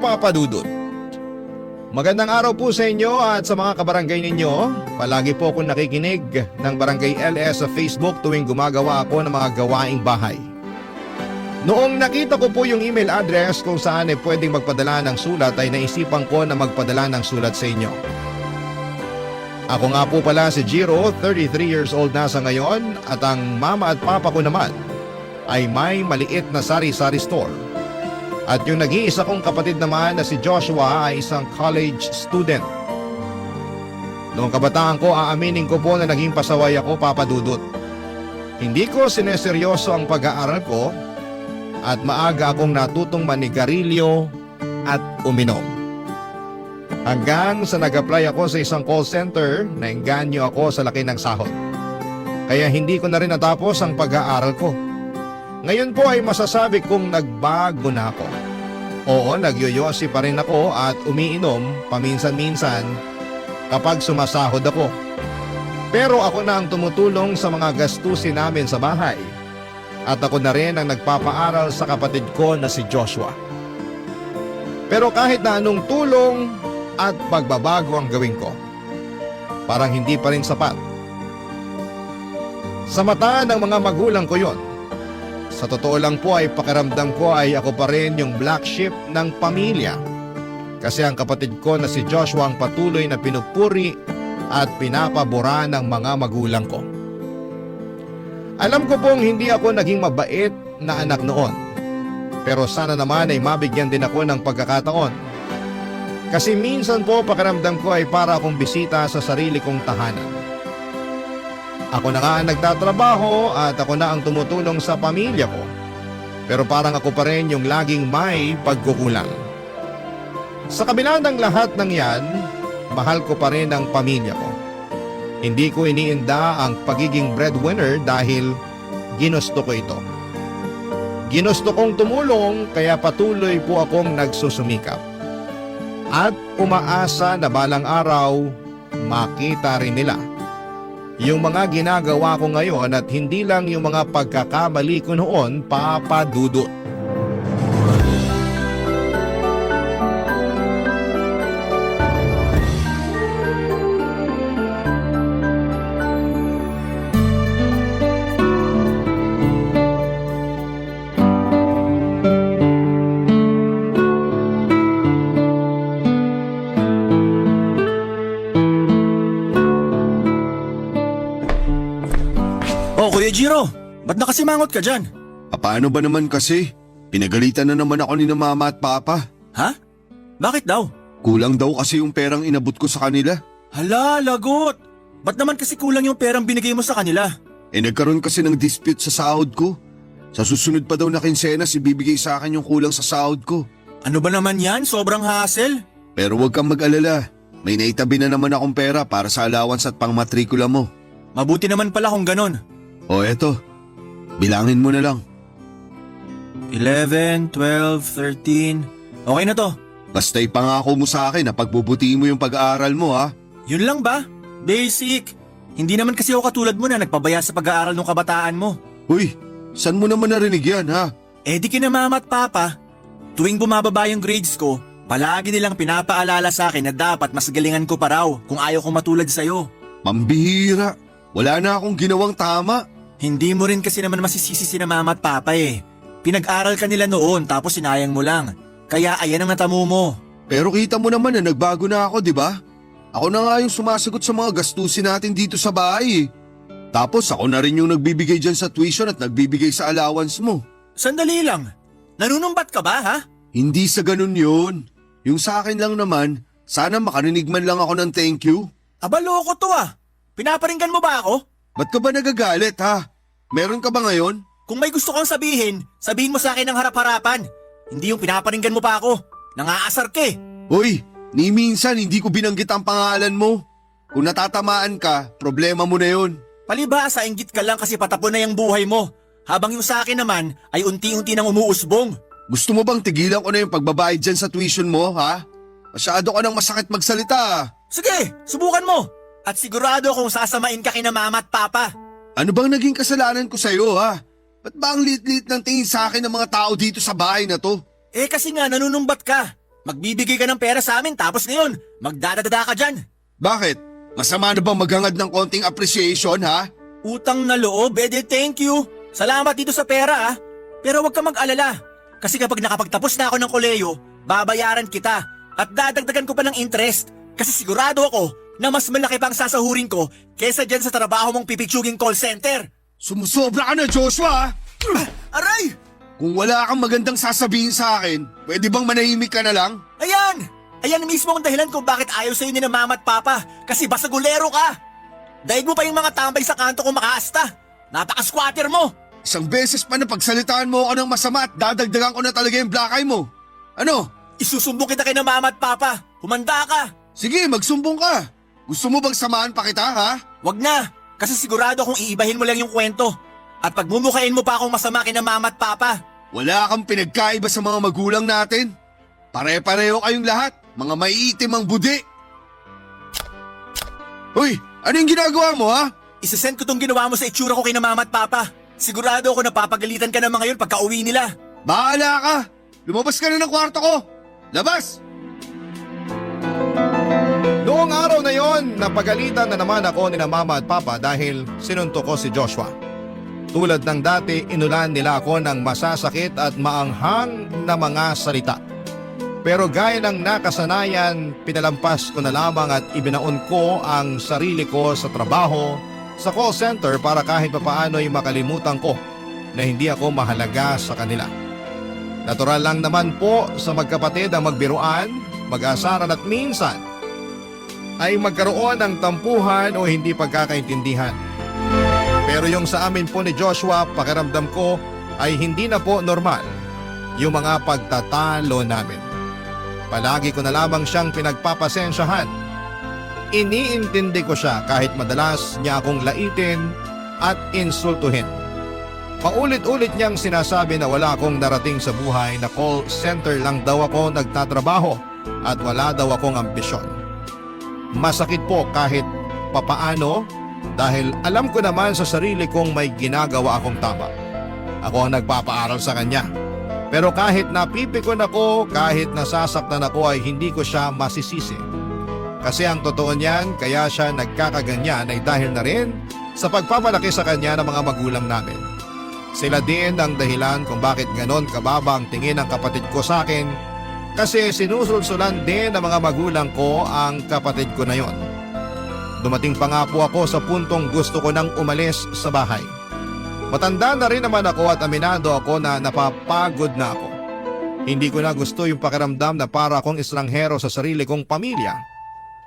Papa Dudut. Magandang araw po sa inyo at sa mga kabarangay ninyo. Palagi po akong nakikinig ng Barangay LS sa Facebook tuwing gumagawa ako ng mga gawaing bahay. Noong nakita ko po yung email address kung saan pwedeng magpadala ng sulat ay naisipan ko na magpadala ng sulat sa inyo. Ako nga po pala si Jiro, 33 years old na sa ngayon at ang mama at papa ko naman ay may maliit na sari-sari store. At yung nag-iisa kong kapatid naman na si Joshua ay isang college student. Noong kabataan ko, aaminin ko po na naging pasaway ako, Papa Dudut. Hindi ko sineseryoso ang pag-aaral ko at maaga akong natutong manigarilyo at uminom. Hanggang sa nag-apply ako sa isang call center, naengganyo ako sa laki ng sahod. Kaya hindi ko na rin natapos ang pag-aaral ko. Ngayon po ay masasabi kong nagbago na ako. Oo, nagyoyosi pa rin ako at umiinom paminsan-minsan kapag sumasahod ako. Pero ako na ang tumutulong sa mga gastusin namin sa bahay. At ako na rin ang nagpapaaral sa kapatid ko na si Joshua. Pero kahit na anong tulong at pagbabago ang gawin ko, parang hindi pa rin sapat. Sa mata ng mga magulang ko yon. Sa totoo lang po ay pakiramdam ko ay ako pa rin yung black sheep ng pamilya. Kasi ang kapatid ko na si Joshua ang patuloy na pinupuri at pinapabura ng mga magulang ko. Alam ko pong hindi ako naging mabait na anak noon. Pero sana naman ay mabigyan din ako ng pagkakataon. Kasi minsan po pakiramdam ko ay para akong bisita sa sarili kong tahanan. Ako na nga ang nagtatrabaho at ako na ang tumutulong sa pamilya ko. Pero parang ako pa rin yung laging may pagkukulang. Sa kabila ng lahat ng yan, mahal ko pa rin ang pamilya ko. Hindi ko iniinda ang pagiging breadwinner dahil ginusto ko ito. Ginusto kong tumulong kaya patuloy po akong nagsusumikap. At umaasa na balang araw, makita rin nila yung mga ginagawa ko ngayon at hindi lang yung mga pagkakamali ko noon, Papa Dudut. Oh, Kuya Jiro, ba't nakasimangot ka dyan? Paano ba naman kasi? Pinagalitan na naman ako ni na mama at papa. Ha? Bakit daw? Kulang daw kasi yung perang inabot ko sa kanila. Hala, lagot! Ba't naman kasi kulang yung perang binigay mo sa kanila? Nagkaroon kasi ng dispute sa sahod ko. Sa susunod pa daw na kinsenas ibibigay sa akin yung kulang sa sahod ko. Ano ba naman yan? Sobrang hassle? Pero huwag kang mag-alala. May naitabi na naman akong pera para sa allowance at pangmatrikula mo. Mabuti naman pala kung ganon. O eto, bilangin mo na lang. 11, 12, 13… Okay na to. Basta ipangako mo sa akin na pagbubutihin mo yung pag-aaral mo ha. Yun lang ba? Basic. Hindi naman kasi ako katulad mo na nagpabaya sa pag-aaral ng kabataan mo. Uy, saan mo naman narinig yan ha? Eh di kina mama at papa. Tuwing bumababa yung grades ko, palagi nilang pinapaalala sa akin na dapat mas galingan ko pa raw kung ayaw ko matulad sa'yo. Pambihira, wala na akong ginawang tama. Hindi mo rin kasi naman masisisi si na mama at papa eh. Pinag-aral ka nila noon tapos sinayang mo lang. Kaya ayan ang natamo mo. Pero kita mo naman na nagbago na ako, di ba? Ako na nga yung sumasagot sa mga gastusin natin dito sa bahay. Tapos ako na rin yung nagbibigay dyan sa tuition at nagbibigay sa allowance mo. Sandali lang. Nanunumbat ka ba ha? Hindi sa ganun yun. Yung sa akin lang naman, sana makarinig man lang ako ng thank you. Aba loko to ah. Pinaparinggan mo ba ako? Ba't ka ba nagagalit ha? Meron ka ba ngayon? Kung may gusto kang sabihin, sabihin mo sa akin ng harap-harapan. Hindi yung pinaparinggan mo pa ako. Nangaasar ka eh. Hoy, ni minsan hindi ko binanggit ang pangalan mo. Kung natatamaan ka, problema mo na yun. Palibhasa, inggit ka lang kasi patapon na yung buhay mo. Habang yung sa akin naman ay unti-unti nang umuusbong. Gusto mo bang tigilan ko na yung pagbabayad dyan sa tuition mo, ha? Masyado ka nang masakit magsalita. Sige, subukan mo. At sigurado kung sasamain ka kina mama at papa. Ano bang naging kasalanan ko sa'yo, ha? Ba't ba ang liit-liit ng tingin sa akin ng mga tao dito sa bahay na to? Eh kasi nga nanunumbat ka. Magbibigay ka ng pera sa amin tapos ngayon, magdadadada ka dyan. Bakit? Masama na bang maghangad ng konting appreciation ha? Utang na loob, thank you. Salamat dito sa pera ah. Pero huwag ka mag-alala. Kasi kapag nakapagtapos na ako ng koleyo, babayaran kita. At dadagdagan ko pa ng interest. Kasi sigurado ako na mas malaki pang sasahurin ko kesa dyan sa trabaho mong pipitsuging call center. Sumusobra ka na, Joshua! Aray! Kung wala kang magandang sasabihin sa akin, pwede bang manahimik ka na lang? Ayan! Ayan mismo ang dahilan kung bakit ayaw sa'yo ni na mama at papa. Kasi basagulero ka. Daig mo pa yung mga tambay sa kanto kung makaasta. Napaka-squatter mo. Isang beses pa na pagsalitaan mo ako ng masama at dadagdagan ko na talaga yung black eye mo. Ano? Isusumbong kita kay na mama at papa. Humanda ka. Sige, magsumbong ka. Gusto mo bang samahan pa kita, ha? Wag na. Kasi sigurado kung iibahin mo lang yung kwento. At pagmumukhain mo pa akong masama kay na mama at papa. Wala kang pinagkaiba sa mga magulang natin. Pare-pareho kayong lahat. Mga maiitim ang budi. Uy, ano yung ginagawa mo, ha? Isasend ko tong ginawa mo sa itsura ko kay na mama at papa. Sigurado ako napapagalitan ka ng mga yun pagka uwi nila. Bahala ka. Lumabas ka na ng kwarto ko. Labas! Noong araw na yon, napagalitan na naman ako ni na mama at papa dahil sinuntok ko si Joshua. Tulad ng dati, inulan nila ako ng masasakit at maanghang na mga salita. Pero gaya ng nakasanayan, pinalampas ko na lamang at ibinaon ko ang sarili ko sa trabaho sa call center para kahit papaano'y makalimutan ko na hindi ako mahalaga sa kanila. Natural lang naman po sa magkapatid ang magbiruan, mag-asaran at minsan ay magkaroon ng tampuhan o hindi pagkakaintindihan. Pero yung sa amin po ni Joshua, pakiramdam ko ay hindi na po normal yung mga pagtatalo namin. Palagi ko na lamang siyang pinagpapasensyahan. Iniintindi ko siya kahit madalas niya akong laitin at insultuhin. Paulit-ulit niyang sinasabi na wala akong narating sa buhay, na call center lang daw ako nagtatrabaho at wala daw akong ambisyon. Masakit po kahit papaano dahil alam ko naman sa sarili kong may ginagawa akong tama. Ako ang nagpapaaral sa kanya. Pero kahit napipikon ako, kahit nasasaktan ako ay hindi ko siya masisisi. Kasi ang totoo niyan, kaya siya nagkakaganyan ay dahil na rin sa pagpapalaki sa kanya ng mga magulang namin. Sila din ang dahilan kung bakit ganon kababa ang tingin ng kapatid ko sa akin, kasi sinusulsulan din ng mga magulang ko ang kapatid ko na yon. Dumating pa nga po ako sa puntong gusto ko nang umalis sa bahay. Matanda na rin naman ako at aminado ako na napapagod na ako. Hindi ko na gusto yung pakiramdam na para akong estranghero sa sarili kong pamilya.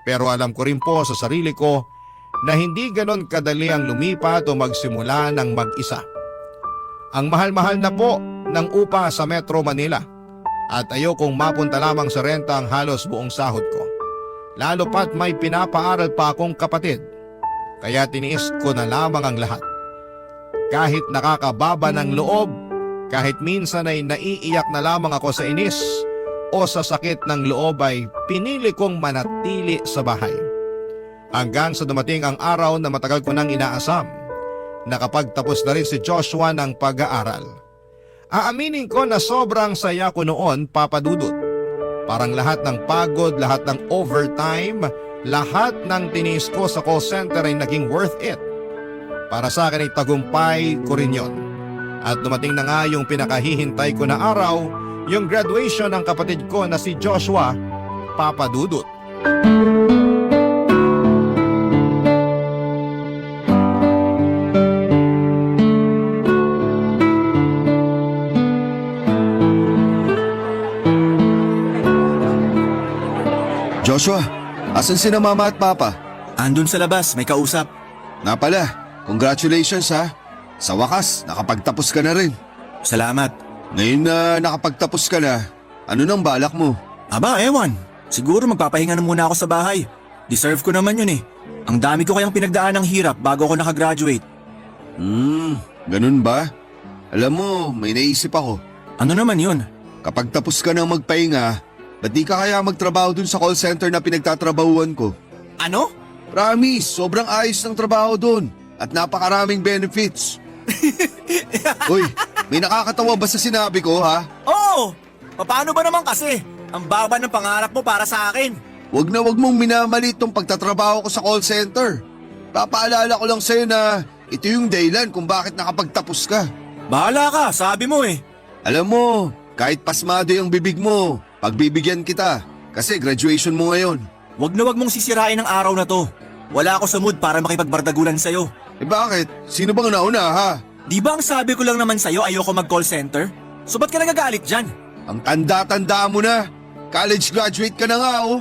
Pero alam ko rin po sa sarili ko na hindi ganon kadali ang lumipat o magsimula ng mag-isa. Ang mahal-mahal na po ng upa sa Metro Manila at ayokong mapunta lamang sa renta ang halos buong sahod ko. Lalo pat may pinapaaral pa akong kapatid. Kaya tiniis ko na lamang ang lahat. Kahit nakakababa ng loob, kahit minsan ay naiiyak na lamang ako sa inis o sa sakit ng loob, ay pinili kong manatili sa bahay. Hanggang sa dumating ang araw na matagal ko nang inaasam. Nakapagtapos na rin si Joshua ng pag-aaral. Aaminin ko na sobrang saya ko noon, Papa Dudut. Parang lahat ng pagod, lahat ng overtime, lahat ng tinis ko sa call center ay naging worth it. Para sa akin ay tagumpay ko rin yon. At dumating na nga yung pinakahihintay ko na araw, yung graduation ng kapatid ko na si Joshua, Papa Dudut. Joshua, asan sina mama at papa? Andun sa labas, may kausap. Na pala, congratulations ha. Sa wakas, nakapagtapos ka na rin. Salamat. Ngayon na nakapagtapos ka na, ano nang balak mo? Aba, ewan. Siguro magpapahinga na muna ako sa bahay. Deserve ko naman yun eh. Ang dami ko kayang pinagdaan ng hirap bago ako nakagraduate. Ganun ba? Alam mo, may naisip ako. Ano naman yun? Kapag tapos ka nang magpahinga, ba't di ka kaya magtrabaho dun sa call center na pinagtatrabahuan ko? Ano? Promise, sobrang ayos ng trabaho dun at napakaraming benefits. Uy, may nakakatawa ba sa sinabi ko ha? Oo! Paano ba naman kasi? Ang baba ng pangarap mo para sa akin. Wag mong minamalit tong pagtatrabaho ko sa call center. Papaalala ko lang sa'yo na ito yung dahilan kung bakit nakapagtapos ka. Bahala ka, sabi mo eh. Alam mo, kahit pasmado yung bibig mo, pagbibigyan kita. Kasi graduation mo ngayon. Wag mong sisirain ang araw na to. Wala ako sa mood para makipagbardagulan sa'yo. Eh bakit? Sino bang nauna ha? Di ba ang sabi ko lang naman sa'yo ayoko mag-call center? So ba't ka nagagalit dyan? Ang tanda-tanda mo na. College graduate ka na nga oh.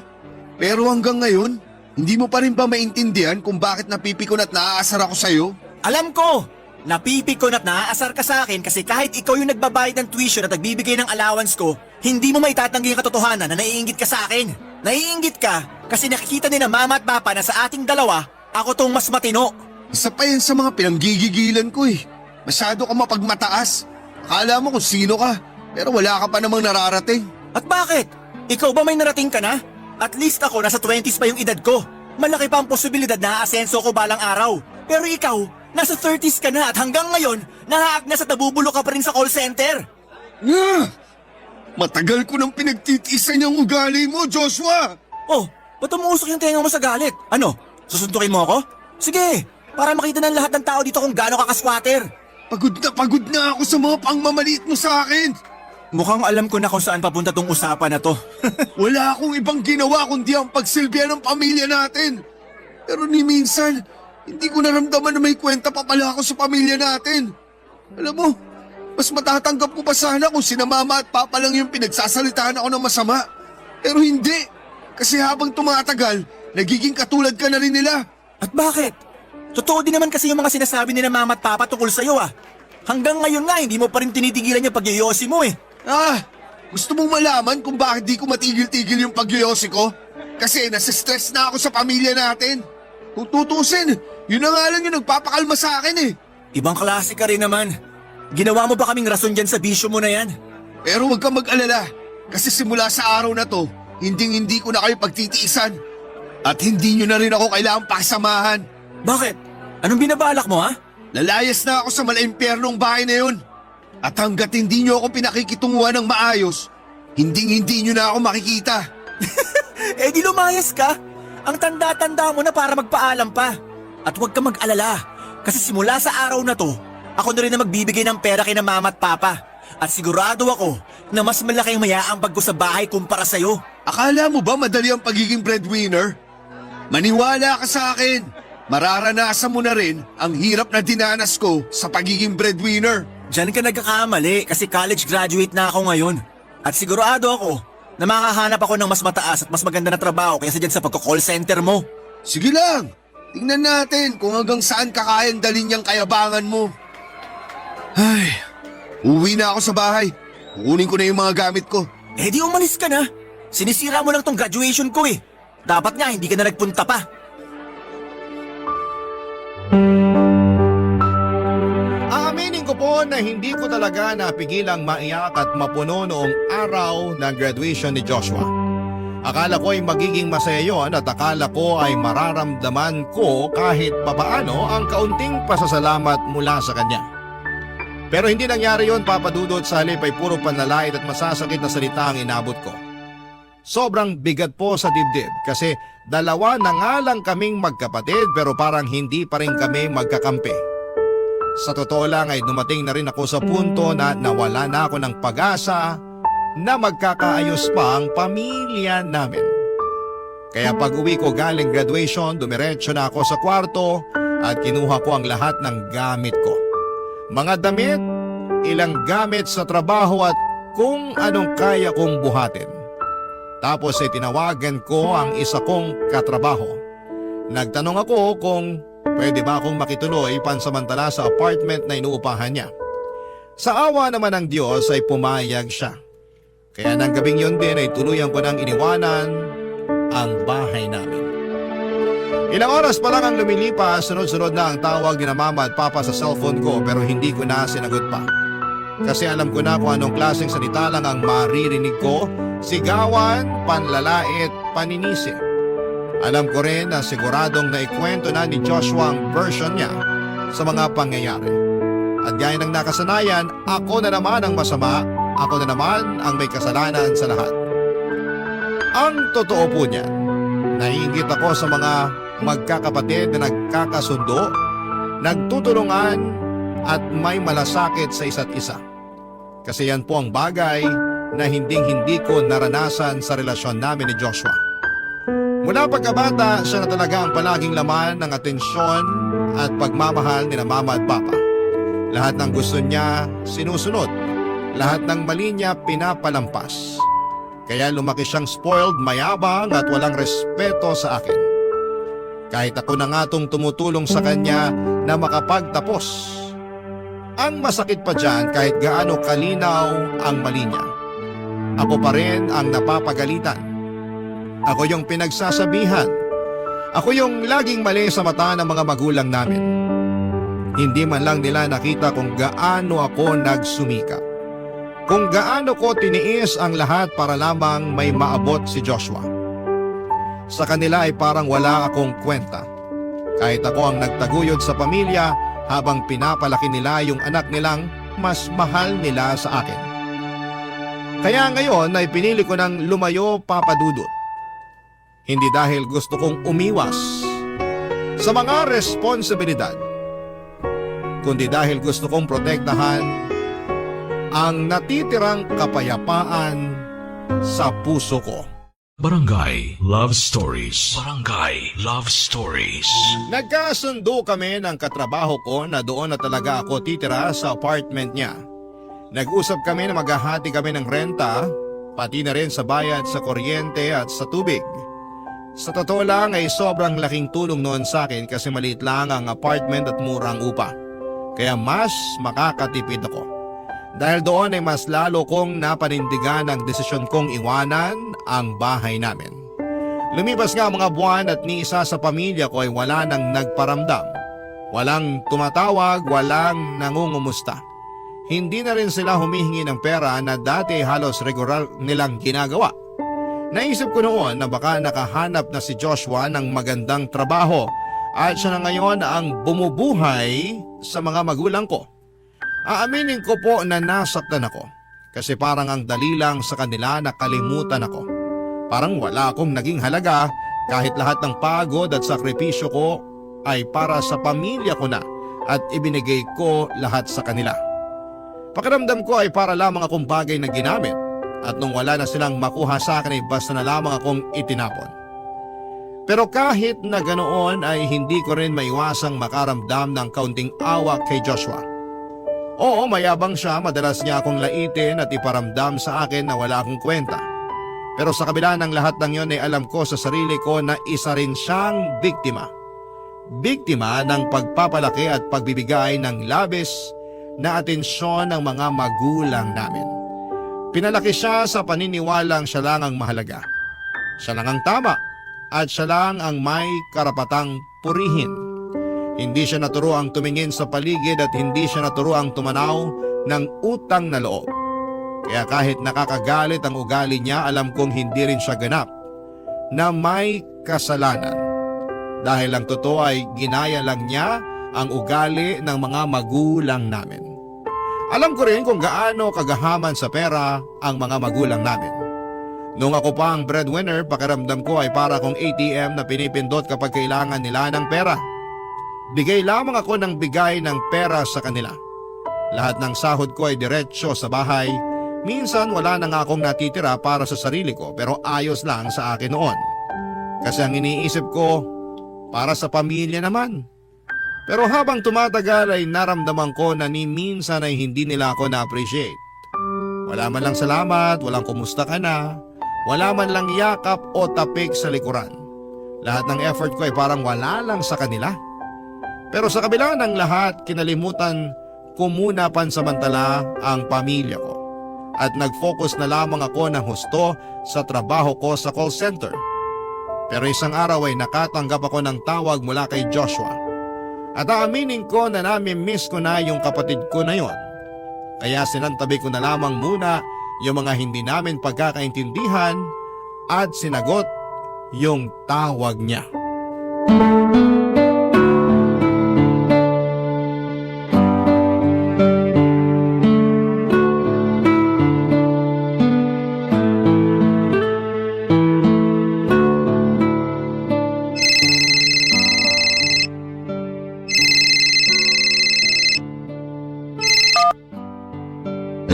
Pero hanggang ngayon, hindi mo pa rin ba maintindihan kung bakit napipikon at naaasar ako sa'yo? Alam ko! Napipikon at naaasar ka sa akin kasi kahit ikaw yung nagbabayad ng tuition at nagbibigay ng allowance ko, hindi mo maitatanggi ang katotohanan na naiinggit ka sa akin. Naiinggit ka kasi nakikita ni na mama at papa na sa ating dalawa, ako tong mas matino. Isa pa yan sa mga pinanggigigilan ko eh. Masyado ka mapagmataas. Akala mo kung sino ka, pero wala ka pa namang nararating. At bakit? Ikaw ba may narating ka na? At least ako nasa 20s pa yung edad ko. Malaki pa ang posibilidad na aasenso ko balang araw. Pero ikaw, nasa 30s ka na at hanggang ngayon, nahaak na sa nabubulo ka pa rin sa call center. Nga! Matagal ko nang pinagtitiisan yung ugali mo, Joshua! Oh, ba't umuusok yung tenga mo sa galit? Ano, susuntukin mo ako? Sige, para makita ng lahat ng tao dito kung gaano ka ka-squatter. Pagod na ako sa mga pangmamaliit mo sa akin! Mukhang alam ko na kung saan papunta tong usapan na to. Wala akong ibang ginawa kundi ang pagsilbihan ng pamilya natin. Pero ni minsan, hindi ko naramdaman na may kwenta pa pala ako sa pamilya natin. Alam mo, mas matatanggap ko pa sana kung sina mama at papa lang yung pinagsasalitaan ako ng masama. Pero hindi, kasi habang tumatagal, nagiging katulad ka na rin nila. At bakit? Totoo din naman kasi yung mga sinasabi ni na mama at papa tungkol sa'yo ah. Hanggang ngayon nga, hindi mo pa rin tinitigilan yung pagyoyosi mo eh. Gusto mong malaman kung bakit di ko matigil-tigil yung pagyoyosi ko? Kasi nasistress na ako sa pamilya natin. Kung tutusin, yun na nga lang yung nagpapakalma sa akin eh. Ibang klase ka rin naman. Ginawa mo ba kaming rason dyan sa bisyo mo na yan? Pero huwag kang mag-alala, kasi simula sa araw na to, hindi ko na kayo pagtitiisan. At hindi nyo na rin ako kailangang pakisamahan. Bakit? Anong binabalak mo ha? Lalayas na ako sa malaimpyernong bahay na yun. At hanggat hindi nyo ako pinakikitunguhan ng maayos, hindi nyo na ako makikita. Eh di lumayas ka. Ang tanda-tanda mo na para magpaalam pa. At huwag ka mag-alala. Kasi simula sa araw na to, ako na rin na magbibigay ng pera kina mama at papa. At sigurado ako na mas malaki ang mayaambag ko sa bahay kumpara sa'yo. Akala mo ba madali ang pagiging breadwinner? Maniwala ka sa akin. Mararanasan mo na rin ang hirap na dinanas ko sa pagiging breadwinner. Diyan ka nagkakamali kasi college graduate na ako ngayon. At sigurado ako na makahanap ako ng mas mataas at mas maganda na trabaho kaysa dyan sa pagko-call center mo. Sige lang, tingnan natin kung hanggang saan kakayang dalhin yung kayabangan mo. Ay, uwi na ako sa bahay. Kukunin ko na yung mga gamit ko. Eh di umalis ka na. Sinisira mo lang tong graduation ko eh. Dapat nga hindi ka na nagpunta pa. Aaminin ko po na hindi ko talaga napigilang maiyak at mapuno noong araw ng graduation ni Joshua. Akala ko ay magiging masaya yun at akala ko ay mararamdaman ko kahit papaano ang kaunting pasasalamat mula sa kanya. Pero hindi nangyari yon, Papa Dudut. Sa halip ay puro panlalait at masasakit na salita ang inabot ko. Sobrang bigat po sa dibdib kasi dalawa na nga lang kaming magkapatid pero parang hindi pa rin kami magkakampi. Sa totoo lang ay dumating na rin ako sa punto na nawala na ako ng pag-asa na magkakaayos pa ang pamilya namin. Kaya pag uwi ko galing graduation, dumiretso na ako sa kwarto at kinuha ko ang lahat ng gamit ko. Mga damit, ilang gamit sa trabaho at kung anong kaya kong buhatin. Tapos ay tinawagan ko ang isa kong katrabaho. Nagtanong ako kung pwede ba akong makituloy pansamantala sa apartment na inuupahan niya. Sa awa naman ng Diyos ay pumayag siya. Kaya nang gabing yun din ay tuluyan ko nang iniwanan ang bahay namin. Ilang oras pa lang ang lumilipas, sunod-sunod na ang tawag ni mama at papa sa cellphone ko pero hindi ko na sinagot pa. Kasi alam ko na kung anong klaseng salita lang ang maririnig ko, sigawan, panlalait, paninisi. Alam ko rin na siguradong naikwento na ni Joshua ang version niya sa mga pangyayari. At gaya ng nakasanayan, ako na naman ang masama, ako na naman ang may kasalanan sa lahat. Ang totoo po niyan, naiingit ako sa mga magkakapatid na nagkakasundo, nagtutulungan at may malasakit sa isa't isa. Kasi yan po ang bagay na hinding-hindi ko naranasan sa relasyon namin ni Joshua. Mula pagkabata, siya na talaga ang palaging laman ng atensyon at pagmamahal ni Mama at Papa. Lahat ng gusto niya, sinusunod. Lahat ng mali niya, pinapalampas. Kaya lumaki siyang spoiled, mayabang at walang respeto sa akin. Kahit ako na nga tong tumutulong sa kanya na makapagtapos. Ang masakit pa dyan kahit gaano kalinaw ang mali niya. Ako pa rin ang napapagalitan. Ako yung pinagsasabihan. Ako yung laging mali sa mata ng mga magulang namin. Hindi man lang nila nakita kung gaano ako nagsumikap. Kung gaano ko tiniis ang lahat para lamang may maabot si Joshua. Sa kanila ay parang wala akong kwenta. Kahit ako ang nagtaguyod sa pamilya habang pinapalaki nila yung anak nilang mas mahal nila sa akin. Kaya ngayon ay pinili ko ng lumayo, Papa Dudut. Hindi dahil gusto kong umiwas sa mga responsibilidad, kundi dahil gusto kong protektahan ang natitirang kapayapaan sa puso ko. Barangay Love Stories. Barangay Love Stories. Nagkasundo kami ng katrabaho ko na doon na talaga ako titira sa apartment niya. Nag-usap kami na maghahati kami ng renta, pati na rin sa bayad sa kuryente at sa tubig. Sa totoo lang ay sobrang laking tulong noon sa akin kasi maliit lang ang apartment at murang upa. Kaya mas makakatipid ako. Dahil doon ay mas lalo kong napanindigan ang desisyon kong iwanan ang bahay namin. Lumipas nga mga buwan at ni isa sa pamilya ko ay wala nang nagparamdam. Walang tumatawag, walang nangungumusta. Hindi na rin sila humihingi ng pera na dati halos regular nilang ginagawa. Naisip ko noon na baka nakahanap na si Joshua ng magandang trabaho at siya na ngayon ang bumubuhay sa mga magulang ko. Aaminin ko po na nasaktan ako kasi parang ang dali lang sa kanila na kalimutan ako. Parang wala akong naging halaga kahit lahat ng pagod at sakripisyo ko ay para sa pamilya ko na at ibinigay ko lahat sa kanila. Pakiramdam ko ay para lamang akong bagay na ginamit at nung wala na silang makuha sa akin ay basta na lamang akong itinapon. Pero kahit na ganoon ay hindi ko rin maiwasang makaramdam ng kaunting awa kay Joshua. Oo, mayabang siya, madalas niya akong laitin at iparamdam sa akin na wala akong kwenta. Pero sa kabila ng lahat ng yon ay alam ko sa sarili ko na isa rin siyang biktima. Biktima ng pagpapalaki at pagbibigay ng labis na atensyon ng mga magulang namin. Pinalaki siya sa paniniwalang siya lang ang mahalaga. Siya lang ang tama at siya lang ang may karapatang purihin. Hindi siya naturoang tumingin sa paligid at hindi siya naturoang tumanaw ng utang na loob. Kaya kahit nakakagalit ang ugali niya, alam kong hindi rin siya ganap na may kasalanan. Dahil ang totoo ay ginaya lang niya ang ugali ng mga magulang namin. Alam ko rin kung gaano kagahaman sa pera ang mga magulang namin. Nung ako pa ang breadwinner, pakiramdam ko ay para kong ATM na pinipindot kapag kailangan nila ng pera. Bigay lamang ako ng bigay ng pera sa kanila. Lahat ng sahod ko ay diretsyo sa bahay. Minsan wala na nga akong natitira para sa sarili ko pero ayos lang sa akin noon. Kasi ang iniisip ko, para sa pamilya naman. Pero habang tumatagal ay naramdaman ko na ni minsan ay hindi nila ako na-appreciate. Wala man lang salamat, walang kumusta ka na, wala man lang yakap o tapik sa likuran. Lahat ng effort ko ay parang wala lang sa kanila. Pero sa kabila ng lahat, kinalimutan ko muna pansamantala ang pamilya ko. At nag-focus na lamang ako ng husto sa trabaho ko sa call center. Pero isang araw ay nakatanggap ako ng tawag mula kay Joshua. At aaminin ko na nami-miss ko na yung kapatid ko na yon. Kaya sinantabi ko na lamang muna yung mga hindi namin pagkakaintindihan at sinagot yung tawag niya.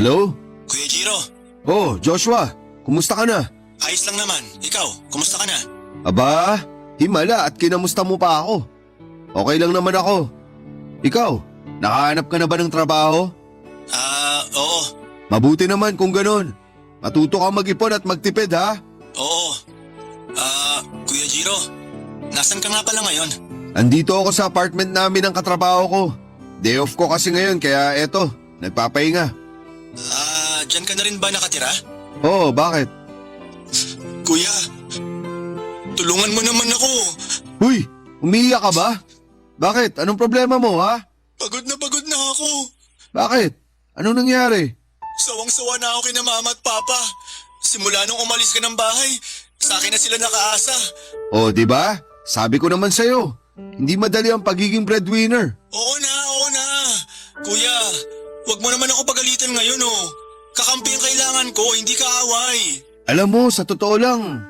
Hello? Kuya Jiro, Oh, Joshua, kumusta ka na? ayos lang naman. Ikaw, kumusta ka na? Aba, himala at kinamusta mo pa ako. Okay lang naman ako. Ikaw, nakahanap ka na ba ng trabaho? Oo. Mabuti naman kung ganon. Matuto ka mag-ipon at magtipid ha? Oo. Kuya Jiro, nasan ka nga pala ngayon? Andito ako sa apartment namin ng katrabaho ko. Day off ko kasi ngayon kaya eto, nagpapahinga. Diyan ka na rin ba nakatira? Oo, bakit? Kuya, tulungan mo naman ako. Uy, umiiyak ka ba? Bakit? Anong problema mo ha? Pagod na ako. Bakit? Anong nangyari? Sawang-sawa na ako kina mama at papa. Simula nung umalis ka ng bahay, sa akin na sila nakaasa. Oh, di ba? Sabi ko naman sa'yo, hindi madali ang pagiging breadwinner. Oo na. Kuya, wag mo naman ako pagalitan ngayon oh. Kakampi ang kailangan ko, hindi ka away. Alam mo, sa totoo lang,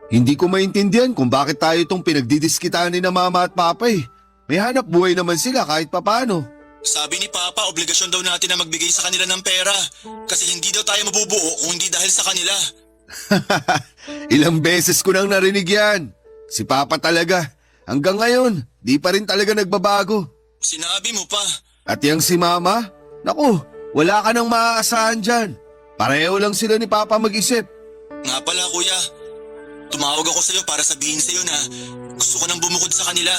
hindi ko maintindihan kung bakit tayo itong pinagdidiskitaan ni na mama at papa eh. May hanap buhay naman sila kahit papano. Sabi ni Papa, obligasyon daw natin na magbigay sa kanila ng pera. Kasi hindi daw tayo mabubuo kung hindi dahil sa kanila. Ilang beses ko nang narinig yan. Si Papa talaga. Hanggang ngayon, di pa rin talaga nagbabago. Sinabi mo pa. At yung si Mama, naku, wala ka nang maaasahan dyan. Pareho lang sila ni Papa mag-isip. Nga pala kuya, tumawag ako sa'yo para sabihin sa'yo na gusto ko nang bumukod sa kanila.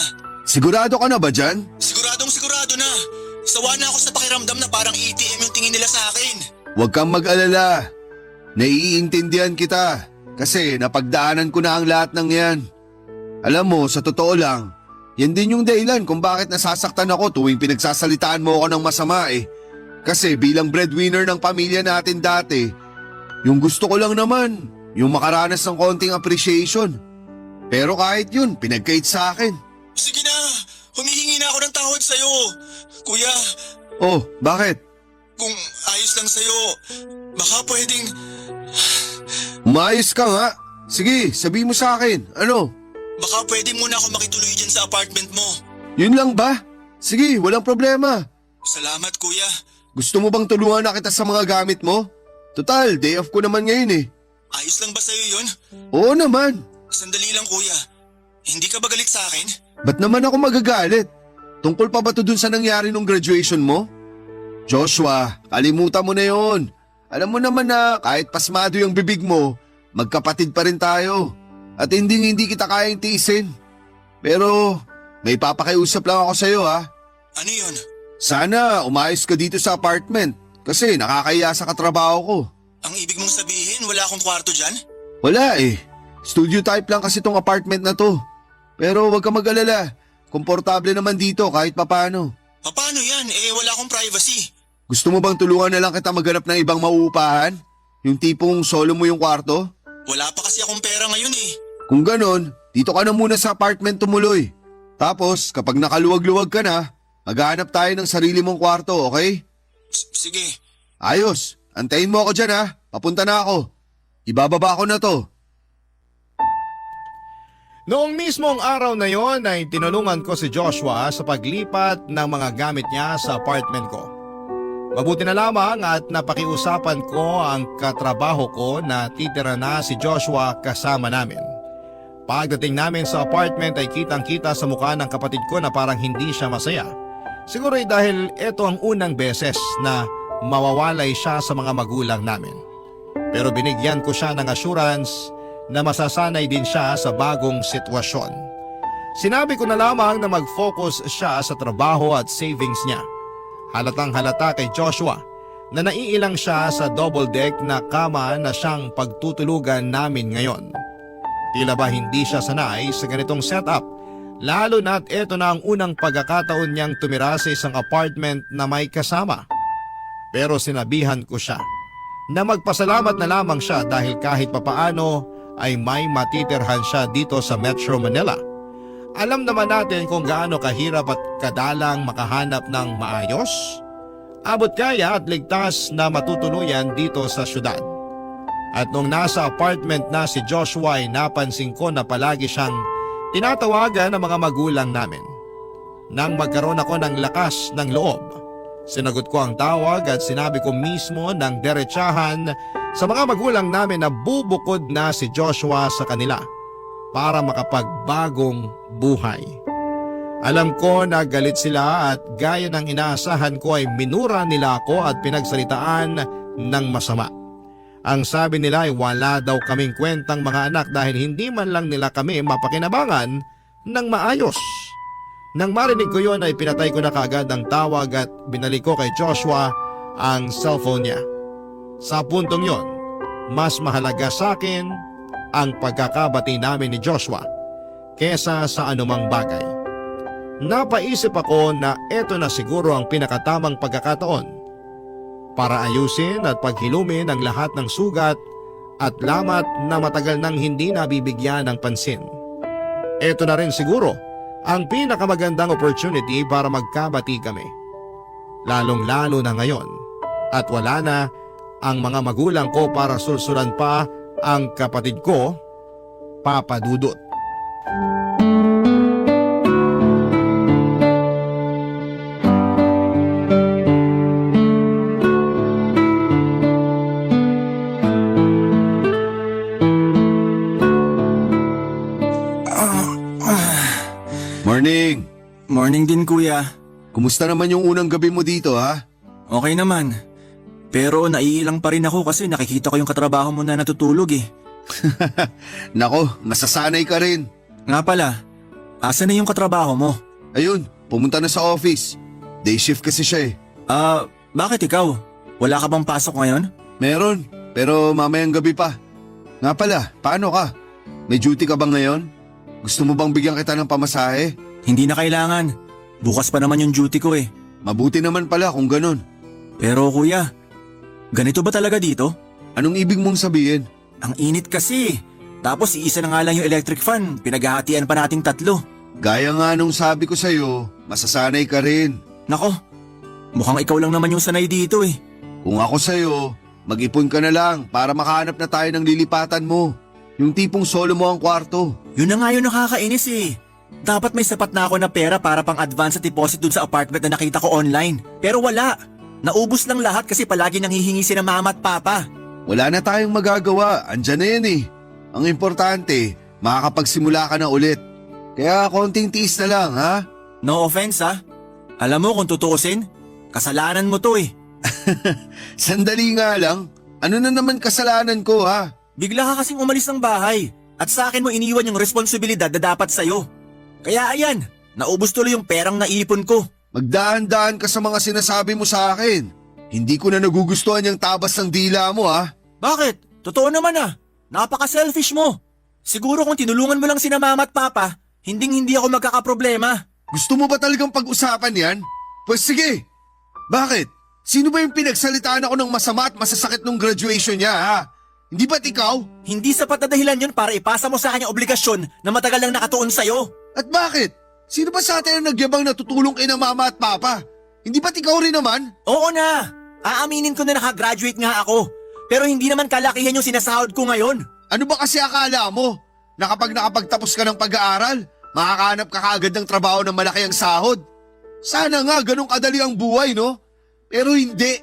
Sigurado ka na ba dyan? Siguradong sigurado na. Sawa na ako sa pakiramdam na parang ATM yung tingin nila sa akin. Huwag kang mag-alala. Naiintindihan kita kasi napagdaanan ko na ang lahat ng yan. Alam mo, sa totoo lang, yan din yung dahilan kung bakit nasasaktan ako tuwing pinagsasalitaan mo ako ng masama eh. Kasi bilang breadwinner ng pamilya natin dati, yung gusto ko lang naman, yung makaranas ng konting appreciation. Pero kahit yun, pinagkait sa akin. Sige na, humihingi na ako ng tawad sa'yo. Kuya, Oh, bakit? kung ayos lang sa'yo, baka pwedeng... Umayos ka nga. Sige, sabi mo sa akin. Ano? Baka pwede muna ako makituloy dyan sa apartment mo. Yun lang ba? Sige, walang problema. Salamat kuya. Gusto mo bang tulungan na kita sa mga gamit mo? Total, day off ko naman ngayon eh. Ayos lang ba sa'yo yun? Oo naman. Sandali lang kuya. Hindi ka ba galit sa akin? Ba't naman ako magagalit? Tungkol pa ba to dun sa nangyari nung graduation mo? Joshua, kalimutan mo na yon. Alam mo naman na kahit pasmado yung bibig mo, magkapatid pa rin tayo. At hindi kita kayang tiisin. Pero may papakiusap lang ako sa'yo ha. Ano yun? Sana umayos ka dito sa apartment kasi nakakahiya sa katrabaho ko. Ang ibig mong sabihin, wala akong kwarto dyan? Wala eh. Studio type lang kasi tong apartment na to. Pero huwag ka mag-alala. Komportable naman dito kahit papano. Paano yan? Wala akong privacy. Gusto mo bang tulungan na lang kita maghanap ng ibang mauupahan? Yung tipong solo mo yung kwarto? Wala pa kasi akong pera ngayon eh. Kung ganon, dito ka na muna sa apartment tumuloy. Tapos kapag nakaluwag-luwag ka na, maghanap tayo ng sarili mong kwarto, okay? Sige. Ayos, antayin mo ako dyan ha. Papunta na ako. Ibababa ko na to. Noong mismong araw na yon ay tinulungan ko si Joshua sa paglipat ng mga gamit niya sa apartment ko. Mabuti na lamang at napakiusapan ko ang katrabaho ko na titira na si Joshua kasama namin. Pagdating namin sa apartment ay kitang-kita sa mukha ng kapatid ko na parang hindi siya masaya. Siguro ay dahil ito ang unang beses na mawawalay siya sa mga magulang namin. Pero binigyan ko siya ng assurance na masasanay din siya sa bagong sitwasyon. Sinabi ko na lamang na mag-focus siya sa trabaho at savings niya. Halatang halata kay Joshua na naiilang siya sa double deck na kama na siyang pagtutulugan namin ngayon. Tila ba hindi siya sanay sa ganitong setup, lalo na't ito na ang unang pagkakataon niyang tumira sa isang apartment na may kasama. Pero sinabihan ko siya na magpasalamat na lamang siya dahil kahit papaano ay may matitirhan siya dito sa Metro Manila. Alam naman natin kung gaano kahirap at kadalang makahanap ng maayos, abot kaya at ligtas na matutuluyan dito sa syudad. At nung nasa apartment na si Joshua ay napansin ko na palagi siyang tinatawagan ng mga magulang namin. Nang magkaroon ako ng lakas ng loob, Sinagot ko ang tawag at sinabi ko mismo ng derechahan sa mga magulang namin na bubukod na si Joshua sa kanila para makapagbagong buhay. Alam ko na galit sila at gaya ng inaasahan ko ay minura nila ako at pinagsalitaan ng masama. Ang sabi nila ay wala daw kaming kwentang mga anak dahil hindi man lang nila kami mapakinabangan ng maayos. Nang marinig ko yon ay pinatay ko na kaagad ang tawag at binalik ko kay Joshua ang cellphone niya. Sa puntong yon, mas mahalaga sa akin ang pagkakabati namin ni Joshua kesa sa anumang bagay. Napaisip ako na eto na siguro ang pinakatamang pagkakataon para ayusin at paghilumin ang lahat ng sugat at lamat na matagal nang hindi nabibigyan ng pansin. Eto na rin siguro ang pinakamagandang opportunity para magkabati kami. Lalong-lalo na ngayon at wala na ang mga magulang ko para sulsulan pa ang kapatid ko, Papa Dudut. Morning! Morning din kuya. Kumusta naman yung unang gabi mo dito ha? Okay naman. Pero naiilang pa rin ako kasi nakikita ko yung katrabaho mo na natutulog eh. Nako, nasasanay ka rin. Nga pala, asa na yung katrabaho mo? Ayun, pumunta na sa office. Day shift kasi siya eh. Bakit ikaw? Wala ka bang pasok ngayon? Meron, pero mamayang gabi pa. Nga pala, paano ka? May duty ka bang ngayon? Gusto mo bang bigyan kita ng pamasahe? Hindi na kailangan. Bukas pa naman yung duty ko eh. Mabuti naman pala kung ganun. Pero kuya, ganito ba talaga dito? Anong ibig mong sabihin? Ang init kasi. Tapos iisa na nga lang yung electric fan. Pinaghahatian pa nating 3. Gaya nga nung sabi ko sa'yo, masasanay ka rin. Nako, mukhang ikaw lang naman yung sanay dito eh. Kung ako sa'yo, mag-ipon ka na lang para makahanap na tayo ng lilipatan mo. Yung tipong solo mo ang kwarto. Yun na nga yung nakakainis eh. Dapat may sapat na ako na pera para pang advance at deposit dun sa apartment na nakita ko online. Pero wala. Naubos lang lahat kasi palagi nang hihingi si na mama at papa. Wala na tayong magagawa, andyan na yan eh. Ang importante, makakapagsimula ka na ulit. Kaya konting tiis na lang ha? No offense ha. Alam mo kung tutuusin, kasalanan mo to eh. Sandali nga lang, ano na naman kasalanan ko ha? Bigla ka kasing umalis ng bahay at sa akin mo iniwan yung responsibilidad na dapat sa'yo. Kaya ayan, naubos tuloy yung perang naipon ko. Magdaan-daan ka sa mga sinasabi mo sa akin. Hindi ko na nagugustuhan yung tabas ng dila mo ha? Bakit? Totoo naman ah. Napaka-selfish mo. Siguro kung tinulungan mo lang sina mama at papa, hindi ako magkakaproblema. Gusto mo ba talagang pag-usapan yan? Pues sige. Bakit? Sino ba yung pinagsalitaan ako ng masama at masasakit nung graduation niya ha? Hindi ba't ikaw? Hindi sapat na dahilan yun para ipasa mo sa kanya obligasyon na matagal lang nakatuon sa'yo. At bakit? Sino ba sa atin ang nagyabang na tutulong kay na mama at papa? Hindi ba't ikaw rin naman? Oo na. Aaminin ko na nakagraduate nga ako. Pero hindi naman kalakihan yung sinasahod ko ngayon. Ano ba kasi akala mo? Na kapag nakapagtapos ka ng pag-aaral, makakahanap ka kaagad ng trabaho ng malaki ang sahod? Sana nga ganun kadali ang buhay, no? Pero hindi.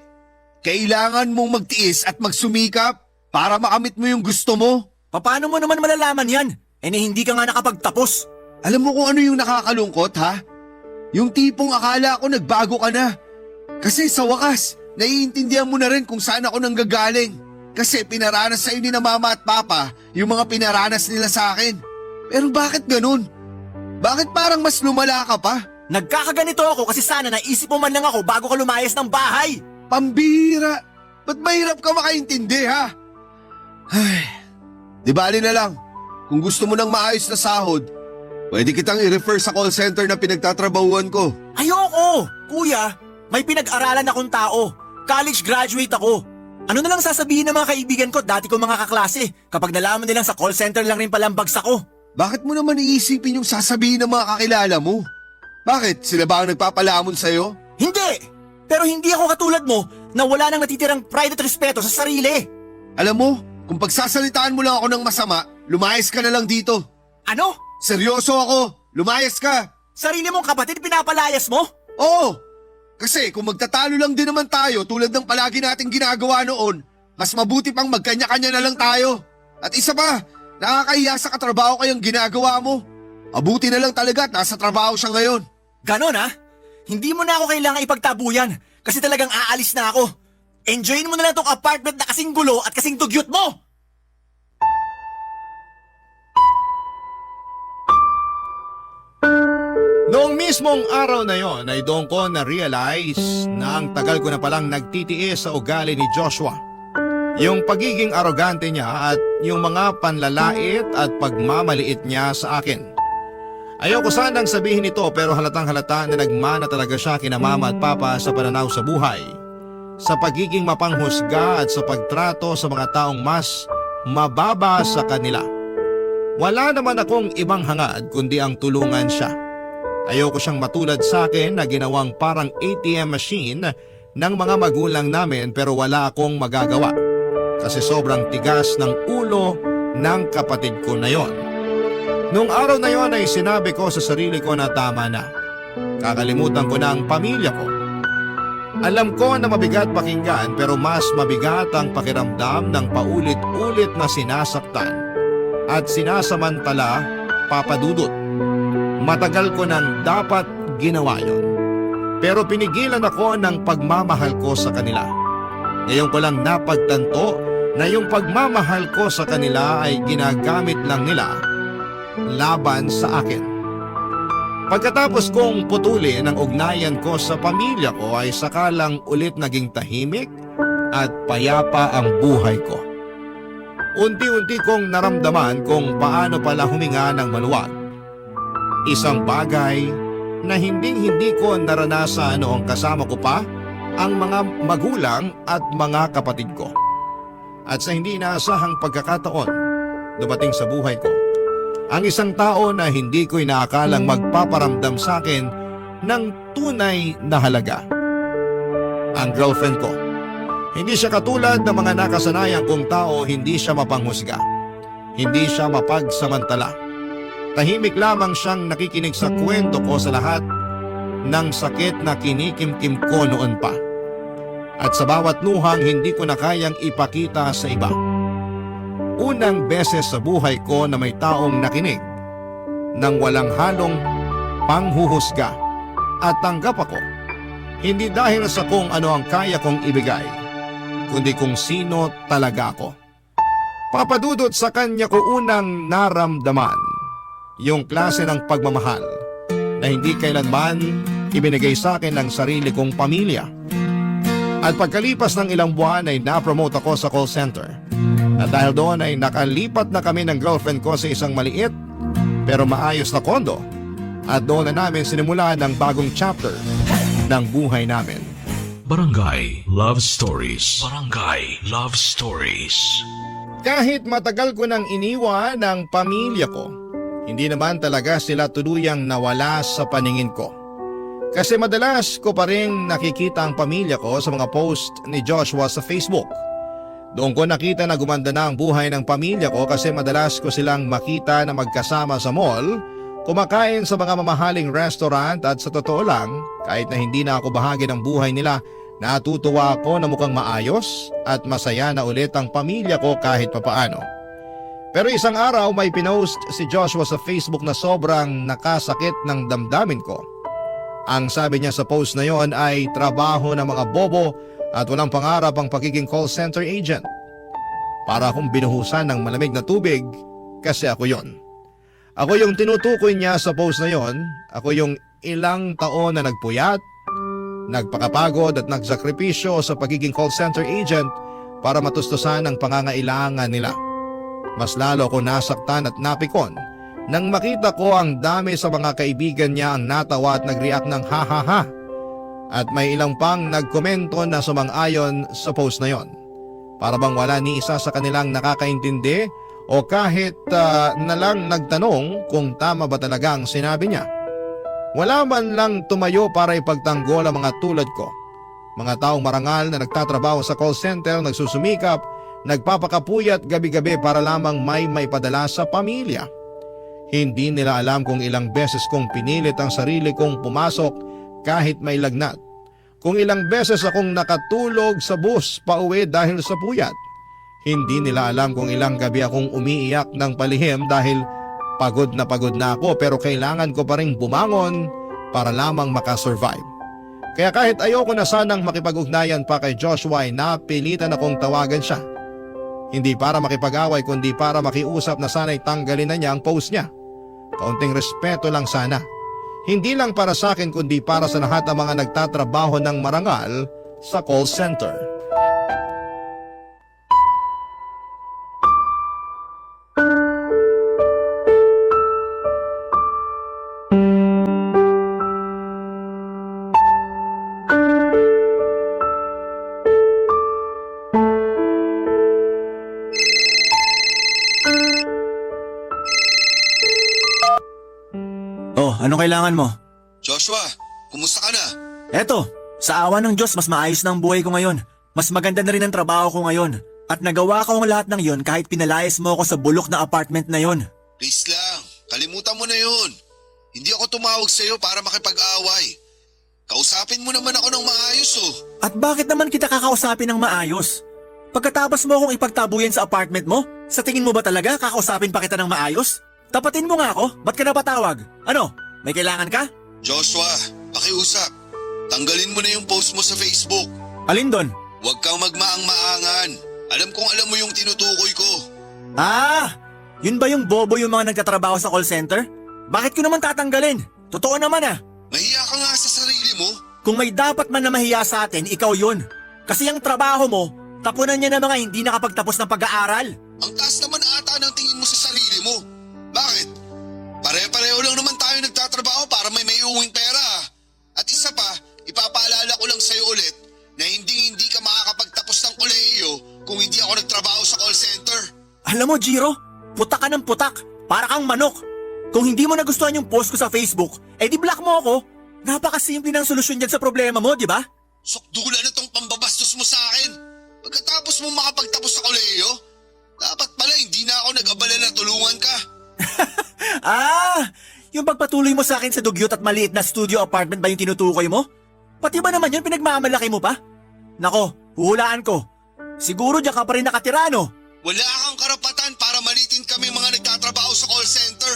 Kailangan mong magtiis at magsumikap para makamit mo yung gusto mo. Paano mo naman malalaman yan? Hindi ka nga nakapagtapos. Alam mo kung ano yung nakakalungkot, ha? Yung tipong akala ko nagbago ka na. Kasi sa wakas, naiintindihan mo na rin kung saan ako nanggagaling. Kasi pinaranas sa'yo ni na mama at papa yung mga pinaranas nila sa akin. Pero bakit ganun? Bakit parang mas lumala ka pa? Nagkakaganito ako kasi sana naisip mo man lang ako bago ka lumayas ng bahay. Pambira! Ba't mahirap ka makaintindi, ha? Ay, di bali na lang. Kung gusto mo ng maayos na sahod, pwede kitang i-refer sa call center na pinagtatrabahuan ko. Ayoko! Kuya, may pinag-aralan akong tao. College graduate ako. Ano na lang sasabihin ng mga kaibigan ko dati ko mga kaklase kapag nalaman nilang sa call center lang rin palang bagsak ko? Bakit mo naman iisipin yung sasabihin ng mga kakilala mo? Bakit? Sila ba ang nagpapalamon sa'yo? Hindi! Pero hindi ako katulad mo na wala nang natitirang pride at respeto sa sarili. Alam mo, kung pagsasalitaan mo lang ako ng masama, lumayas ka na lang dito. Ano? Seryoso ako, lumayas ka. Sarili mong kapatid pinapalayas mo? Oo, Kasi kung magtatalo lang din naman tayo tulad ng palagi nating ginagawa noon, mas mabuti pang magkanya-kanya na lang tayo. At isa pa, nakakahiya sa katrabaho kayang ginagawa mo. Mabuti na lang talaga at nasa trabaho siya ngayon. Ganon ha? Hindi mo na ako kailangan ipagtabuyan kasi talagang aalis na ako. Enjoyin mo na lang tong apartment na kasing gulo at kasing dugyot mo! Noong mismong araw na yon ay doon ko na-realize na ang tagal ko na palang nagtitiis sa ugali ni Joshua. Yung pagiging arogante niya at yung mga panlalait at pagmamaliit niya sa akin. Ayoko sanang sabihin ito pero halatang halata na nagmana talaga siya kina mama at papa sa pananaw sa buhay. Sa pagiging mapanghusga at sa pagtrato sa mga taong mas mababa sa kanila. Wala naman akong ibang hangad kundi ang tulungan siya. Ayoko siyang matulad sa akin na ginawang parang ATM machine ng mga magulang namin pero wala akong magagawa. Kasi sobrang tigas ng ulo ng kapatid ko na yon. Nung araw na yon ay sinabi ko sa sarili ko na tama na. Kakalimutan ko na ang pamilya ko. Alam ko na mabigat pakinggan pero mas mabigat ang pakiramdam ng paulit-ulit na sinasaktan at sinasamantala papadudot. Matagal ko nang dapat ginawa yon. Pero pinigilan ako ng pagmamahal ko sa kanila. Ngayon ko lang napagtanto na yung pagmamahal ko sa kanila ay ginagamit lang nila laban sa akin. Pagkatapos kong putulin ang ugnayan ko sa pamilya ko ay sakalang ulit naging tahimik at payapa ang buhay ko. Unti-unti kong naramdaman kung paano pala huminga ng maluwag. Isang bagay na hindi ko naranasan noong kasama ko pa ang mga magulang at mga kapatid ko. At sa hindi inaasahang pagkakataon, dumating sa buhay ko ang isang tao na hindi ko inaakalang magpaparamdam sa akin ng tunay na halaga. Ang girlfriend ko. Hindi siya katulad ng mga nakasanayan kong tao, hindi siya mapanghusga. Hindi siya mapagsamantala. Tahimik lamang siyang nakikinig sa kwento ko sa lahat ng sakit na kinikimkim ko noon pa. At sa bawat luhang hindi ko na kayang ipakita sa iba. Unang beses sa buhay ko na may taong nakinig nang walang halong panghuhusga at tanggap ako. Hindi dahil sa kung ano ang kaya kong ibigay, kundi kung sino talaga ako. Papadudot sa kanya ko unang naramdaman yung klase ng pagmamahal na hindi kailanman ibinigay sa akin ng sarili kong pamilya. At pagkalipas ng ilang buwan ay na-promote ako sa call center. At dahil doon ay nakalipat na kami ng girlfriend ko sa isang maliit pero maayos na kondo. At doon na namin sinimulan ang bagong chapter ng buhay namin. Barangay Love Stories. Barangay Love Stories. Kahit matagal ko nang iniwan ng pamilya ko, hindi naman talaga sila tuluyang nawala sa paningin ko. Kasi madalas ko pa rin nakikita ang pamilya ko sa mga post ni Joshua sa Facebook. Doon ko nakita na gumanda na ang buhay ng pamilya ko kasi madalas ko silang makita na magkasama sa mall, kumakain sa mga mamahaling restaurant at sa totoo lang, kahit na hindi na ako bahagi ng buhay nila, natutuwa ako na mukhang maayos at masaya na ulit ang pamilya ko kahit papaano. Pero isang araw may pinost si Joshua sa Facebook na sobrang nakasakit ng damdamin ko. Ang sabi niya sa post na yon ay trabaho ng mga bobo at walang pangarap ang pagiging call center agent. Para akong binuhusan ng malamig na tubig kasi ako yon. Ako yung tinutukoy niya sa post na yon. Ako yung ilang taon na nagpuyat, nagpakapagod at nagsakripisyo sa pagiging call center agent para matustusan ang pangangailangan nila. Mas lalo ako nasaktan at napikon nang makita ko ang dami sa mga kaibigan niya ang natawa at nag-react ng ha ha ha. At may ilang pang nagkomento na sumang-ayon sa post na yon. Para bang wala ni isa sa kanilang nakakaintindi o kahit na lang nagtanong kung tama ba talaga ang sinabi niya. Wala man lang tumayo para ipagtanggol ang mga tulad ko. Mga taong marangal na nagtatrabaho sa call center, nagsusumikap, nagpapakapuyat gabi-gabi para lamang may padala sa pamilya. Hindi nila alam kung ilang beses kong pinilit ang sarili kong pumasok kahit may lagnat kung ilang beses akong nakatulog sa bus pauwi dahil sa puyat. Hindi nila alam kung ilang gabi akong umiiyak ng palihim dahil pagod na ako pero kailangan ko pa rin bumangon para lamang makasurvive. Kaya kahit ayoko na sanang makipag-ugnayan pa kay Joshua ay napilitan akong tawagan siya. Hindi para makipag-away kundi para makiusap na sana'y tanggalin na niya ang post niya. Kaunting respeto lang sana. Hindi lang para sa akin kundi para sa lahat ng mga nagtatrabaho ng marangal sa call center. Oh, anong kailangan mo? Joshua, kumusta ka na? Eto, sa awa ng Diyos mas maayos na ang buhay ko ngayon. Mas maganda na rin ang trabaho ko ngayon. At nagawa ko ang lahat ng yon kahit pinalayas mo ako sa bulok na apartment na yon. Please lang, kalimutan mo na yun. Hindi ako tumawag sa'yo para makipag-away. Kausapin mo naman ako ng maayos oh. At bakit naman kita kakausapin ng maayos? Pagkatapos mo akong ipagtabuyan sa apartment mo, sa tingin mo ba talaga kakausapin pa kita ng maayos? Tapatin mo nga ako, ba't ka napatawag? Ano, may kailangan ka? Joshua, pakiusap. Tanggalin mo na yung post mo sa Facebook. Alin doon? Huwag kang magmaang-maangan. Alam kong alam mo yung tinutukoy ko. Ah, yun ba yung bobo yung mga nagtatrabaho sa call center? Bakit ko naman tatanggalin? Totoo naman ah. Mahiya ka nga sa sarili mo. Kung may dapat man na mahiya sa atin, ikaw yun. Kasi ang trabaho mo, tapunan niya ng mga hindi nakapagtapos ng pag-aaral. Ang taas naman ata ng tingin mo sa sarili mo. Bakit? Pare-pareho lang naman tayo nagtatrabaho para may uwing pera. At isa pa, ipapaalala ko lang sa'yo ulit na hindi ka makakapagtapos ng kolehiyo kung hindi ako nagtrabaho sa call center. Alam mo, Jiro, putak ka ng putak. Para kang manok. Kung hindi mo nagustuhan yung post ko sa Facebook, di block mo ako. Napakasimple ng solusyon dyan sa problema mo, di ba? Sukdulan na tong pambabastos mo sa akin. Pagkatapos mo makapagtapos sa kolehiyo, dapat pala hindi na ako nag-abala na tulungan ka. Yung pagpatuloy mo sa akin sa dugyot at maliit na studio apartment ba yung tinutukoy mo? Pati ba naman yun pinagmamalaki mo pa? Nako, huhulaan ko. Siguro diyan ka pa rin nakatira, no? Wala kang karapatan para malitin kami mga nagtatrabaho sa call center.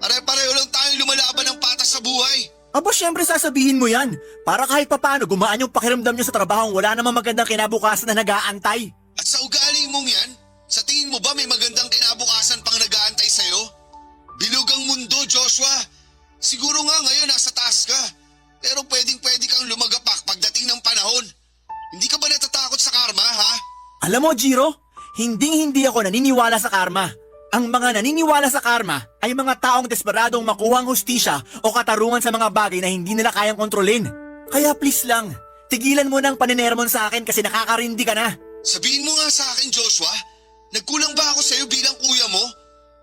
Pare-pareho lang tayong lumalaban ng patas sa buhay. Aba, syempre sasabihin mo yan. Para kahit papaano gumaan yung pakiramdam nyo sa trabaho wala namang magandang kinabukasan na nag-aantay. At sa ugali mong yan, sa tingin mo ba may magandang kinabukasan pang nag-aantay sa'yo? Bilog ang mundo, Joshua. Siguro nga ngayon nasa taas ka. Pero pwedeng-pwede kang lumagapak pagdating ng panahon. Hindi ka ba natatakot sa karma, ha? Alam mo, Jiro, hindi ako naniniwala sa karma. Ang mga naniniwala sa karma ay mga taong desperadong makuha ang hustisya o katarungan sa mga bagay na hindi nila kayang kontrolin. Kaya please lang, tigilan mo ng paninermon sa akin kasi nakakarindi ka na. Sabihin mo nga sa akin, Joshua, nagkulang ba ako sa'yo bilang kuya mo?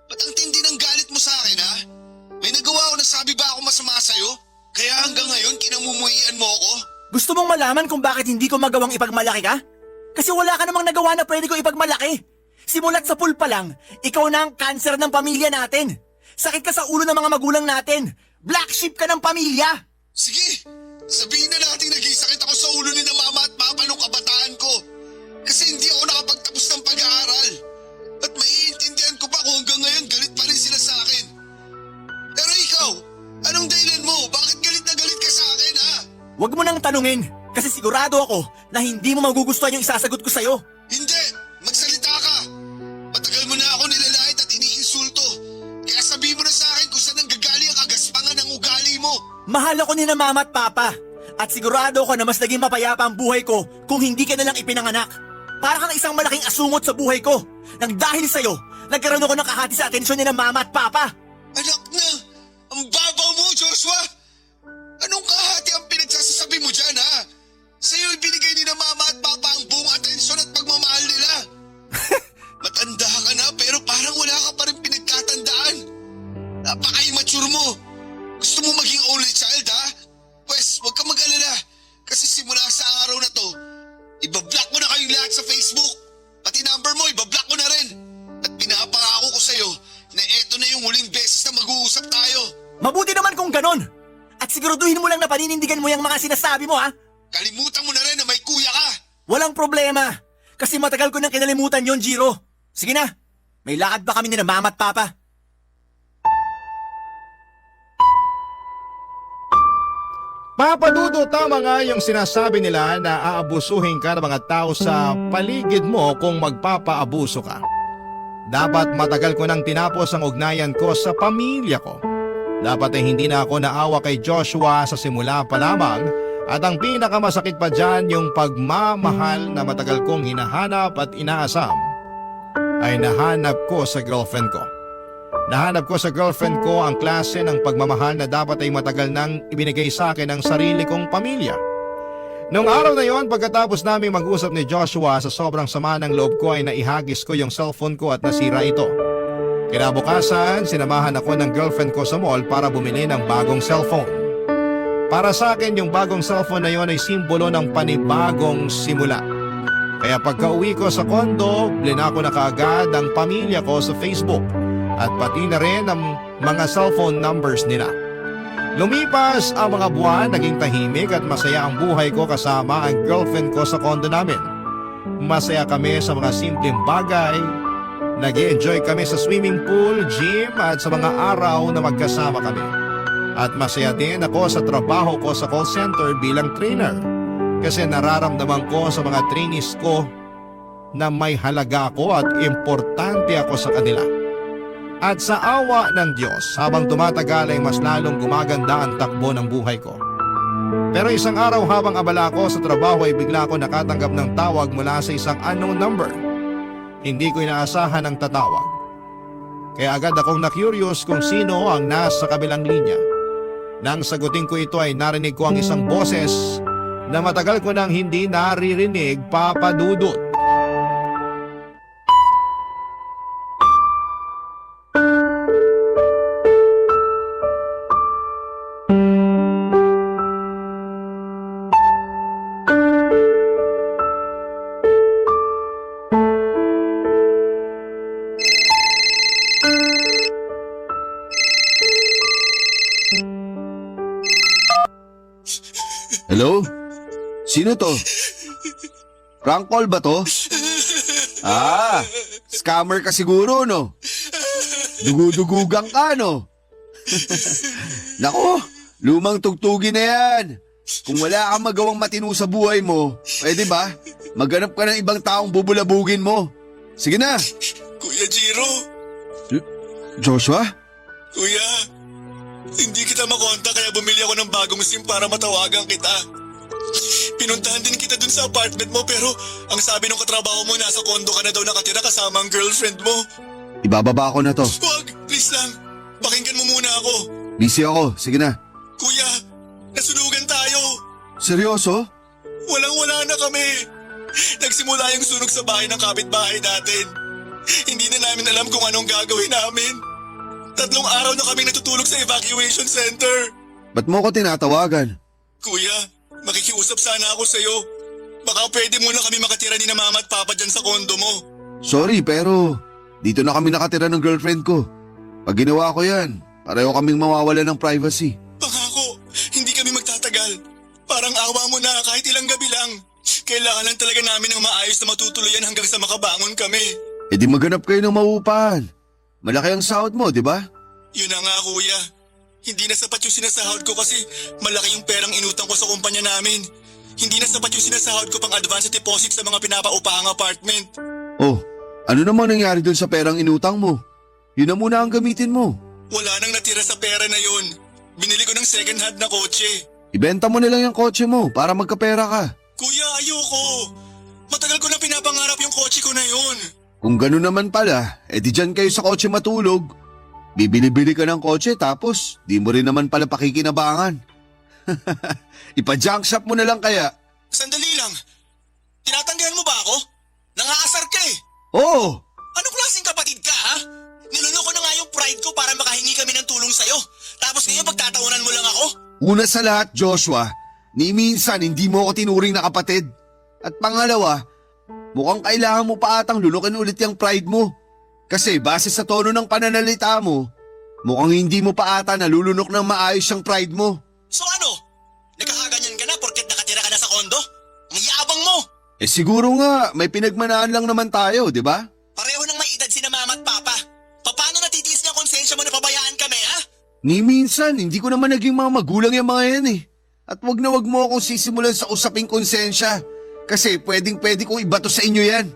Ba't ang tindi ng galit mo sa akin, ha? May nagawa o nasabi ba ako masama sa'yo? Kaya hanggang ngayon kinamumuhian mo ako? Gusto mong malaman kung bakit hindi ko magawang ipagmalaki ka? Kasi wala ka namang nagawa na pwede ko ipagmalaki. Simulat sa pool pa lang, ikaw na ang cancer ng pamilya natin. Sakit ka sa ulo ng mga magulang natin. Black sheep ka ng pamilya. Sige, sabihin na natin naging-sakit ako sa ulo ni na mama at papa nung kabataan ko. Kasi hindi ako nakapagtapos ng pag-aaral. At maiintindihan ko pa kung hanggang ngayon galit pa rin sila sa akin. Pero ikaw, anong dahilan mo? Bakit galit na galit ka sa akin, ha? Huwag mo nang tanungin, kasi sigurado ako na hindi mo magugustuhan yung isasagot ko sa'yo. Hindi! Magsalita ka! Matagal mo na ako nilalait at iniinsulto. Kaya sabihin mo na sa akin kung saan nanggagaling ang kagaspangan ng ugali mo. Mahal ako ni na mama at papa. At sigurado ako na mas naging mapayapa ang buhay ko kung hindi ka na lang ipinanganak. Para kang isang malaking asungot sa buhay ko. Nang dahil sa'yo, nagkaroon ako ng kahati sa atensyon ni na mama at papa. Anak na! Ang babaw mo, Joshua! Anong kahati ang pinagsasasabi mo dyan, ha? Sa'yo ibinigay ni na mama at papa ang buong atensyon at pagmamahal nila. Matanda ka na pero parang wala ka pa rin pinagkatandaan. Napaka-immature mo. Gusto mo maging only child, ha? Pwes, huwag ka mag-alala. Kasi simula sa araw na to, ibablock mo na kayong lahat sa Facebook. Pati number mo, ibablock mo na rin. At pinapangako ko sa'yo na eto na yung huling beses na mag-uusap tayo. Mabuti naman kung ganon. At siguraduhin mo lang na paninindigan mo yung mga sinasabi mo, ha? Kalimutan mo na rin na may kuya ka! Walang problema. Kasi matagal ko nang kinalimutan yon, Jiro. Sige na. May lakad pa kami ni na mama at papa. Papadudo, tama nga yung sinasabi nila na aabusuhin ka ng mga tao sa paligid mo kung magpapaabuso ka. Dapat matagal ko nang tinapos ang ugnayan ko sa pamilya ko. Dapat ay hindi na ako naawa kay Joshua sa simula pa lamang at ang pinakamasakit pa dyan yung pagmamahal na matagal kong hinahanap at inaasam ay nahanap ko sa girlfriend ko. Nahanap ko sa girlfriend ko ang klase ng pagmamahal na dapat ay matagal nang ibinigay sa akin ng sarili kong pamilya. Noong araw na yon, pagkatapos naming mag-usap ni Joshua, sa sobrang sama ng loob ko ay naihagis ko yung cellphone ko at nasira ito. Kinabukasan, sinamahan ako ng girlfriend ko sa mall para bumili ng bagong cellphone. Para sa akin, yung bagong cellphone na yon ay simbolo ng panibagong simula. Kaya pagka-uwi ko sa kondo, blinako na kaagad ang pamilya ko sa Facebook at pati na rin ang mga cellphone numbers nila. Lumipas ang mga buwan, naging tahimik at masaya ang buhay ko kasama ang girlfriend ko sa kondo namin. Masaya kami sa mga simpleng bagay, nag-enjoy kami sa swimming pool, gym at sa mga araw na magkasama kami. At masaya din ako sa trabaho ko sa call center bilang trainer kasi nararamdaman ko sa mga trainees ko na may halaga ako at importante ako sa kanila. At sa awa ng Diyos, habang tumatagal ay mas lalong gumaganda ang takbo ng buhay ko. Pero isang araw habang abala ko sa trabaho ay bigla ako nakatanggap ng tawag mula sa isang unknown number. Hindi ko inaasahan ang tatawag. Kaya agad akong na-curious kung sino ang nasa kabilang linya. Nang sagutin ko ito ay narinig ko ang isang boses na matagal ko nang hindi naririnig, Papa Dudut. Hello? Sino to? Prank call ba to? Scammer ka siguro, no? Dugudugugang ka, no? Nako, lumang tugtugin na yan. Kung wala kang magawang matino sa buhay mo, pwede ba? Maghanap ka ng ibang taong bubulabugin mo. Sige na. Kuya Jiro, Joshua? kuya, hindi kita makontak kaya bumili ako ng bagong SIM para matawagan kita. Pinuntahan din kita dun sa apartment mo pero ang sabi ng katrabaho mo nasa kondo ka na daw nakatira kasama ang girlfriend mo. Ibababa ko na to. Wag, please lang. Pakinggan mo muna ako. Busy ako. Sige na. Kuya, nasunugan tayo. Seryoso? Walang-wala na kami. Nagsimula yung sunog sa bahay ng kapitbahay natin. Hindi na namin alam kung anong gagawin namin. 3 araw na kaming natutulog sa evacuation center. Ba't mo ko tinatawagan? Kuya, makikiusap sana ako sa'yo. Baka pwede muna kami makatira ni na mama at papa dyan sa kondo mo. Sorry, pero dito na kami nakatira ng girlfriend ko. Pag ginawa ko yan, pareho kaming mawawala ng privacy. Pangako, hindi kami magtatagal. Parang awa mo na kahit ilang gabi lang. Kailangan lang talaga namin ng maayos na matutuluyan hanggang sa makabangon kami. E di maghanap kayo ng mauupahan. Malaki ang sahod mo, di ba? Yun na nga kuya. Hindi na sapat yung sinasahod ko kasi malaki yung perang inutang ko sa kumpanya namin. Hindi na sapat yung sinasahod ko pang advance deposit sa mga pinapaupahang apartment. Oh, ano naman nangyari dun sa perang inutang mo? Yun na muna ang gamitin mo. Wala nang natira sa pera na yun. Binili ko ng second hand na kotse. Ibenta mo nilang yung kotse mo para magkapera ka. Kuya, ayoko. Matagal ko na pinapangarap yung kotse ko na yun. Kung gano'n naman pala, edi dyan kayo sa kotse matulog. Bibili-bili ka ng kotse tapos di mo rin naman pala pakikinabangan. Ipa-junk shop mo na lang kaya. Sandali lang. Tinatanggihan mo ba ako? Nangaasar ka eh. Oo, Anong klaseng kapatid ka ha? Niloloko na nga yung pride ko para makahingi kami ng tulong sa'yo. Tapos ngayon pagtatawanan mo lang ako? una sa lahat Joshua, ni minsan hindi mo ako tinuring na kapatid. At pangalawa, mukhang kailangan mo pa atang lulukin ulit yung pride mo. Kasi base sa tono ng pananalita mo, mukhang hindi mo pa ata nalulunok ng maayos yung pride mo. So ano? Nagkakaganyan ka na porket nakatira ka na sa kondo Siguro nga, may pinagmanaan lang naman tayo, di ba? Pareho nang may edad si na mama at papa. Paano natitiis niya ang konsensya mo na pabayaan kami, ha? Ni minsan, hindi ko naman naging mga magulang yung mga yan eh. At wag na wag mo akong sisimulan sa usaping konsensya. Kasi pwedeng-pwede kong ibato sa inyo yan.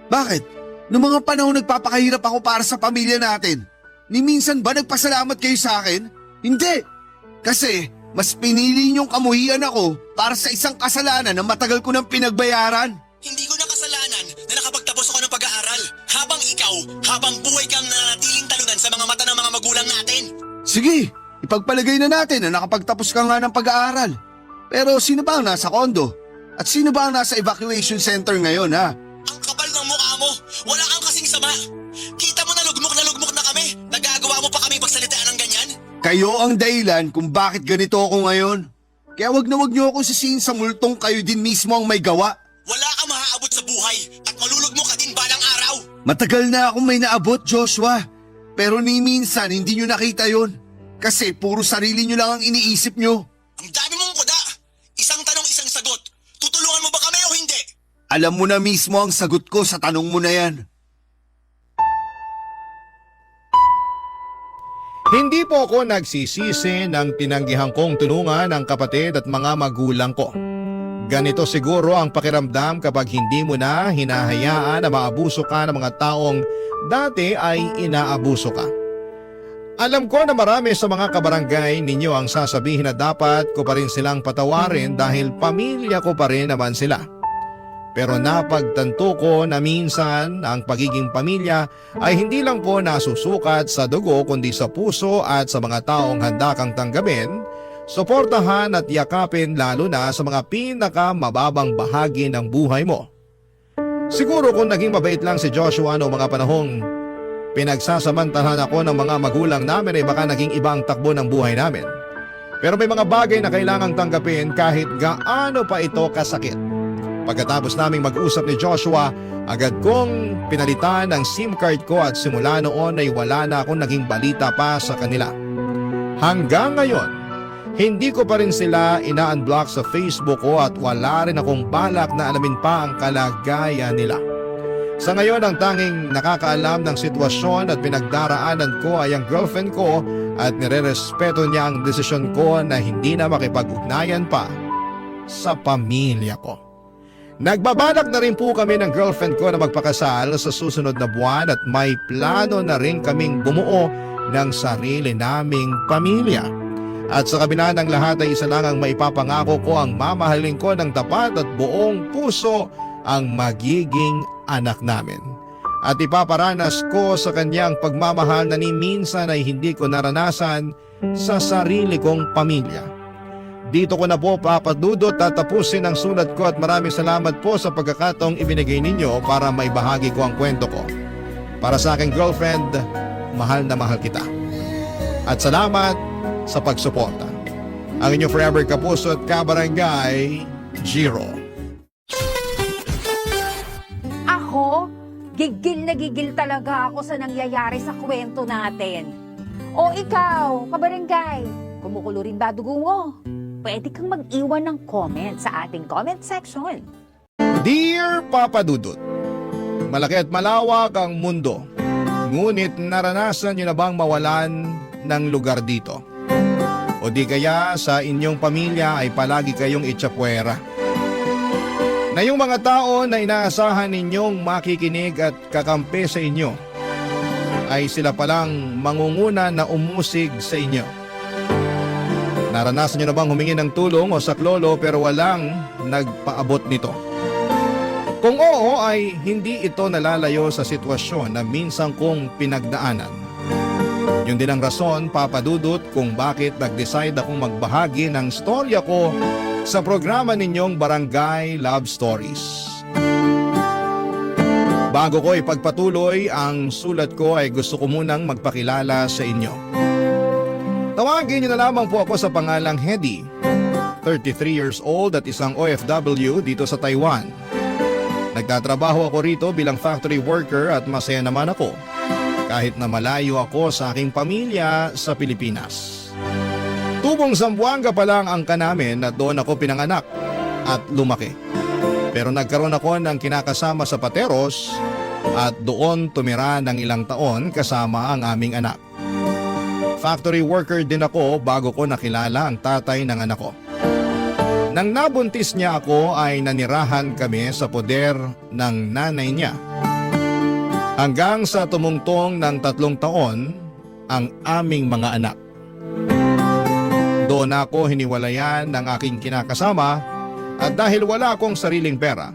Bakit? Noong mga panahon nagpapakahirap ako para sa pamilya natin, ni minsan ba nagpasalamat kayo sa akin? Hindi. Kasi mas pinili niyong kamuhian ako para sa isang kasalanan na matagal ko nang pinagbayaran. Hindi ko na kasalanan na nakapagtapos ako ng pag-aaral. Habang ikaw, habang buhay kang nananatiling talunan sa mga mata ng mga magulang natin. Sige, ipagpalagay na natin na nakapagtapos ka nga ng pag-aaral. Pero sino ba ang nasa kondo? At sino ba ang nasa evacuation center ngayon, ha? Ang kapal ng mukha mo. Wala kang kasing sama. Kita mo na lugmok na kami. Nagagawa mo pa kami pagsalitaan ng ganyan? Kayo ang dahilan kung bakit ganito ako ngayon. Kaya wag na wag niyo ako sisihin sa multong kayo din mismo ang may gawa. Wala kang maaabot sa buhay at malulugmok ka din balang araw. Matagal na akong may naabot, Joshua. Pero ni minsan hindi niyo nakita yon. Kasi puro sarili niyo lang ang iniisip niyo. Ang dami mong kuda. Isang tanong, isang sagot. Tutulungan mo ba kami o hindi? Alam mo na mismo ang sagot ko sa tanong mo na yan. Hindi po ako nagsisisi ng tinanggihan kong tulungan ang kapatid at mga magulang ko. Ganito siguro ang pakiramdam kapag hindi mo na hinahayaan na maabuso ka ng mga taong dati ay inaabuso ka. Alam ko na marami sa mga kabarangay ninyo ang sasabihin na dapat ko pa rin silang patawarin dahil pamilya ko pa rin naman sila. Pero napagtanto ko na minsan ang pagiging pamilya ay hindi lang po nasusukat sa dugo kundi sa puso at sa mga taong handa kang tanggapin, suportahan at yakapin lalo na sa mga pinakamababang bahagi ng buhay mo. Siguro kung naging mabait lang si Joshua noong mga panahong pinagsasamantalahan ako ng mga magulang namin ay baka naging ibang takbo ng buhay namin. Pero may mga bagay na kailangang tanggapin kahit gaano pa ito kasakit. Pagkatapos naming mag-usap ni Joshua, agad kong pinalitan ang SIM card ko at simula noon ay wala na akong naging balita pa sa kanila. Hanggang ngayon, hindi ko pa rin sila ina-unblock sa Facebook ko at wala rin akong balak na alamin pa ang kalagayan nila. Sa ngayon, ang tanging nakakaalam ng sitwasyon at pinagdaraanan ko ay ang girlfriend ko at nirerespeto niya ang desisyon ko na hindi na makipag-ugnayan pa sa pamilya ko. Nagbabalak na rin po kami ng girlfriend ko na magpakasal sa susunod na buwan at may plano na rin kaming bumuo ng sarili naming pamilya. At sa kabila ng lahat ay isa lang ang maipapangako ko, ang mamahalin ko ng tapat at buong puso ang magiging anak namin. At ipaparanas ko sa kanyang pagmamahal na ni minsan ay hindi ko naranasan sa sarili kong pamilya. Dito ko na po papadudot at tapusin ang sulat ko at maraming salamat po sa pagkakataong ibinigay ninyo para maibahagi ko ang kwento ko. Para sa aking girlfriend, mahal na mahal kita. At salamat sa pagsuporta. Ang inyong forever kapuso at kabarangay, Jiro. Ako, gigil na gigil talaga ako sa nangyayari sa kwento natin. O ikaw, kabarangay, kumukulo rin ba dugo mo? Pwede kang mag-iwan ng comment sa ating comment section. Dear Papa Dudut, malaki at malawak ang mundo. Ngunit naranasan niyo na bang mawalan ng lugar dito? O di kaya sa inyong pamilya ay palagi kayong itsapwera? Na yung mga tao na inaasahan ninyong makikinig at kakampi sa inyo ay sila palang mangunguna na umusig sa inyo. Naranasan niyo na bang humingi ng tulong o saklolo pero walang nagpaabot nito? Kung oo ay hindi ito nalalayo sa sitwasyon na minsan kong pinagdaanan. Yun din ang rason, Papa Dudut, kung bakit nag-decide akong magbahagi ng storya ko sa programa ninyong Barangay Love Stories. Bago ko ipagpatuloy ang sulat ko ay gusto ko munang magpakilala sa inyo. Tawagin niyo na lamang po ako sa pangalang Hedy, 33 years old at isang OFW dito sa Taiwan. Nagtatrabaho ako rito bilang factory worker at masaya naman ako kahit na malayo ako sa aking pamilya sa Pilipinas. Tubong Zamboanga pa lang ang kanamin at doon ako pinanganak at lumaki. Pero nagkaroon ako ng kinakasama sa Pateros at doon tumira ng ilang taon kasama ang aming anak. Factory worker din ako bago ko nakilala ang tatay ng anak ko. Nang nabuntis niya ako ay nanirahan kami sa poder ng nanay niya. Hanggang sa tumungtong ng 3 taon ang aming mga anak. Doon ako hiniwalayan ng aking kinakasama at dahil wala akong sariling pera,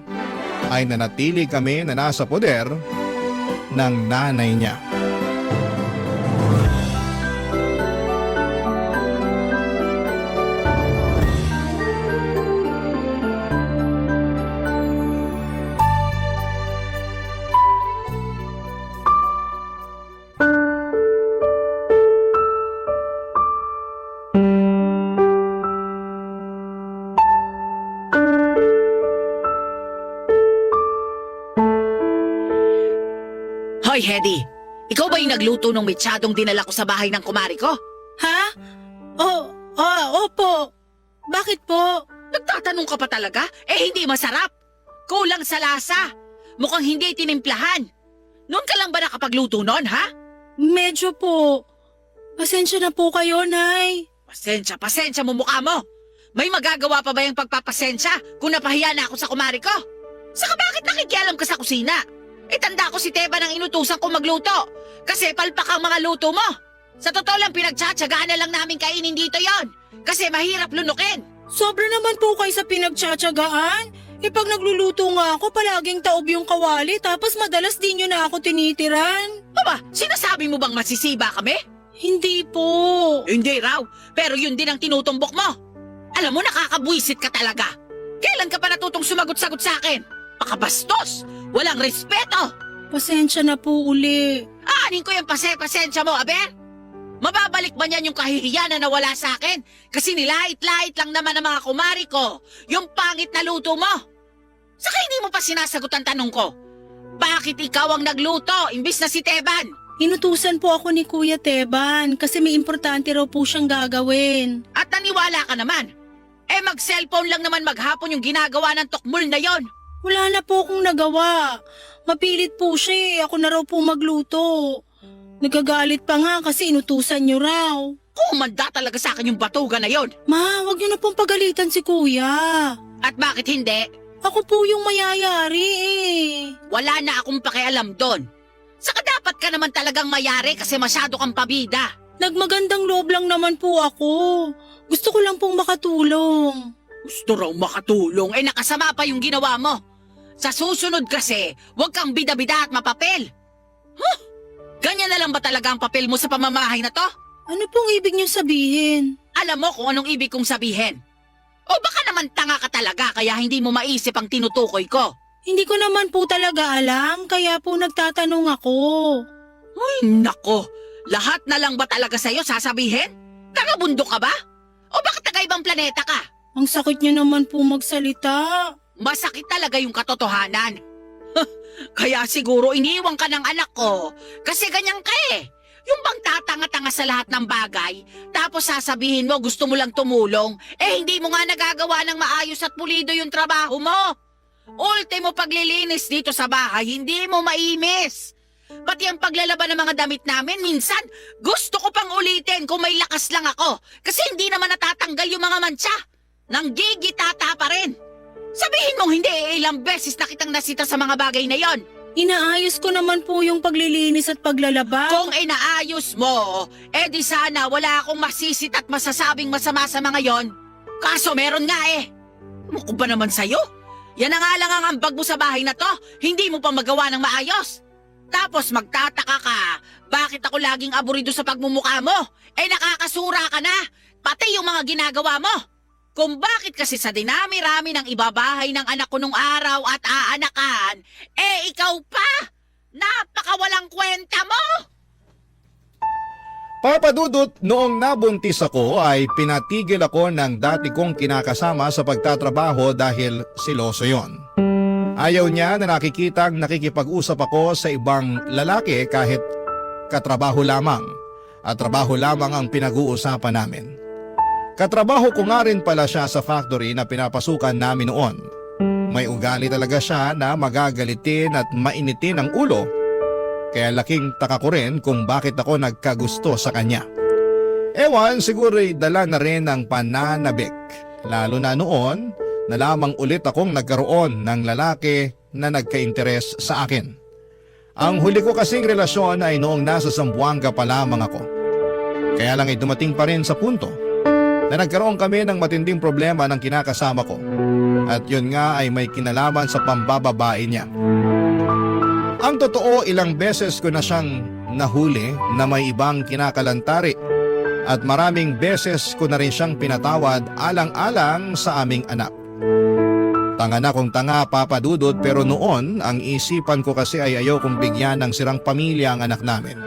ay nanatili kami na nasa poder ng nanay niya. Hoy, Hedy! Ikaw ba yung nagluto ng metsadong dinala ko sa bahay ng kumari ko? Ha? Opo. Bakit po? Nagtatanong ka pa talaga? Eh, hindi masarap. Kulang sa lasa. Mukhang hindi tinimplahan. Noon ka lang ba nakapagluto noon, ha? Medyo po. Pasensya na po kayo, Nay. Pasensya mo mukha mo. May magagawa pa ba yung pagpapasensya kung napahiya na ako sa kumari ko? Saka bakit nakikialam ka sa kusina? Tanda ko si Teba nang inutusan ko magluto. Kasi palpak ang mga luto mo. Sa totoo lang pinagtsatsagaan na lang namin kainin dito yon. Kasi mahirap lunukin. Sobra naman po kayo sa pinagtsatsagaan. Pag nagluluto nga ako, palaging taob yung kawali tapos madalas di nyo na ako tinitiran. Aba, sinasabi mo bang masisiba kami? Hindi po. Hindi raw, pero yun din ang tinutumbok mo. Alam mo, nakakabwisit ka talaga. Kailan ka pa natutong sumagot-sagot sa akin? Pakabastos! Walang respeto! Pasensya na po uli. Aanin ko yung pasensya mo, Aber? Mababalik ba niyan yung kahihiyanan na wala sa akin? Kasi nilait-lait lang naman ang mga kumari ko. Yung pangit na luto mo. Saka hindi mo pa sinasagot ang tanong ko. Bakit ikaw ang nagluto, imbis na si Teban? Inutusan po ako ni Kuya Teban kasi may importante raw po siyang gagawin. At naniwala ka naman. Mag-cellphone lang naman maghapon yung ginagawa ng tukmul na yon. Wala na po akong nagawa. Mapilit po siya eh. Ako na raw po magluto. Nagagalit pa nga kasi inutusan niyo raw. Kumanda talaga sa akin yung batuga na yon. Ma, wag niyo na pong pagalitan si Kuya. At bakit hindi? Ako po yung mayayari eh. Wala na akong pakialam doon. Saka dapat ka naman talagang mayari kasi masyado kang pabida. Nagmagandang loob lang naman po ako. Gusto ko lang pong makatulong. Gusto raw makatulong, nakasama pa yung ginawa mo. Sa susunod kasi, huwag kang bida-bida at mapapel. Huh? Ganyan na lang ba talaga ang papel mo sa pamamahay na to? Ano pong ibig niyo sabihin? Alam mo kung anong ibig kong sabihin. O baka naman tanga ka talaga kaya hindi mo maisip ang tinutukoy ko. Hindi ko naman po talaga alam, kaya po nagtatanong ako. Uy, nako. Lahat na lang ba talaga sa'yo sasabihin? Taga-bundok ka ba? O baka taga-ibang planeta ka? Ang sakit niyo naman po magsalita. Masakit talaga yung katotohanan. Kaya siguro iniwan ka ng anak ko kasi ganyan ka eh. Yung bang tatanga-tanga sa lahat ng bagay, tapos sasabihin mo gusto mo lang tumulong, hindi mo nga nagagawa ng maayos at pulido yung trabaho mo. Ultimo paglilinis dito sa bahay, hindi mo maimis. Pati ang paglalaban ng mga damit namin, minsan gusto ko pang ulitin kung may lakas lang ako kasi hindi naman natatanggal yung mga mantsa. Nanggigitata pa rin. Sabihin mong hindi, ilang beses na kitang nasita sa mga bagay na yon. Inaayos ko naman po yung paglilinis at paglalaba. Kung inaayos mo, di sana wala akong masisit at masasabing masama sa mga yon. Kaso meron nga eh. Ano ba naman sa'yo? Yan na nga lang ang ambag mo sa bahay na to, hindi mo pa magawa ng maayos. Tapos magtataka ka, bakit ako laging aburido sa pagmumukha mo? Nakakasura ka na, pati yung mga ginagawa mo. Kung bakit kasi sa dinami-rami ng ibabahay ng anak ko nung araw at aanakan, ikaw pa! Napakawalang kwenta mo! Papa Dudut, noong nabuntis ako ay pinatigil ako ng dati kong kinakasama sa pagtatrabaho dahil siloso yon. Ayaw niya na nakikitang nakikipag-usap ako sa ibang lalaki kahit katrabaho lamang at trabaho lamang ang pinag-uusapan namin. Katrabaho ko nga rin pala siya sa factory na pinapasukan namin noon. May ugali talaga siya na magagalitin at mainitin ang ulo. Kaya laking taka ko rin kung bakit ako nagkagusto sa kanya. Ewan, siguro'y dala na rin ng pananabik. Lalo na noon na lamang ulit akong nagkaroon ng lalaki na nagka-interes sa akin. Ang huli ko kasing relasyon ay noong nasa Zamboanga pa lamang ako. Kaya lang ay dumating pa rin sa punto na nagkaroon kami ng matinding problema ng kinakasama ko. At yun nga ay may kinalaman sa pambababae niya. Ang totoo, ilang beses ko na siyang nahuli na may ibang kinakalantari at maraming beses ko na rin siyang pinatawad alang-alang sa aming anak. Tanga na kung tanga, Papa Dudut, pero noon ang isipan ko kasi ay ayaw kong bigyan ng sirang pamilya ang anak namin.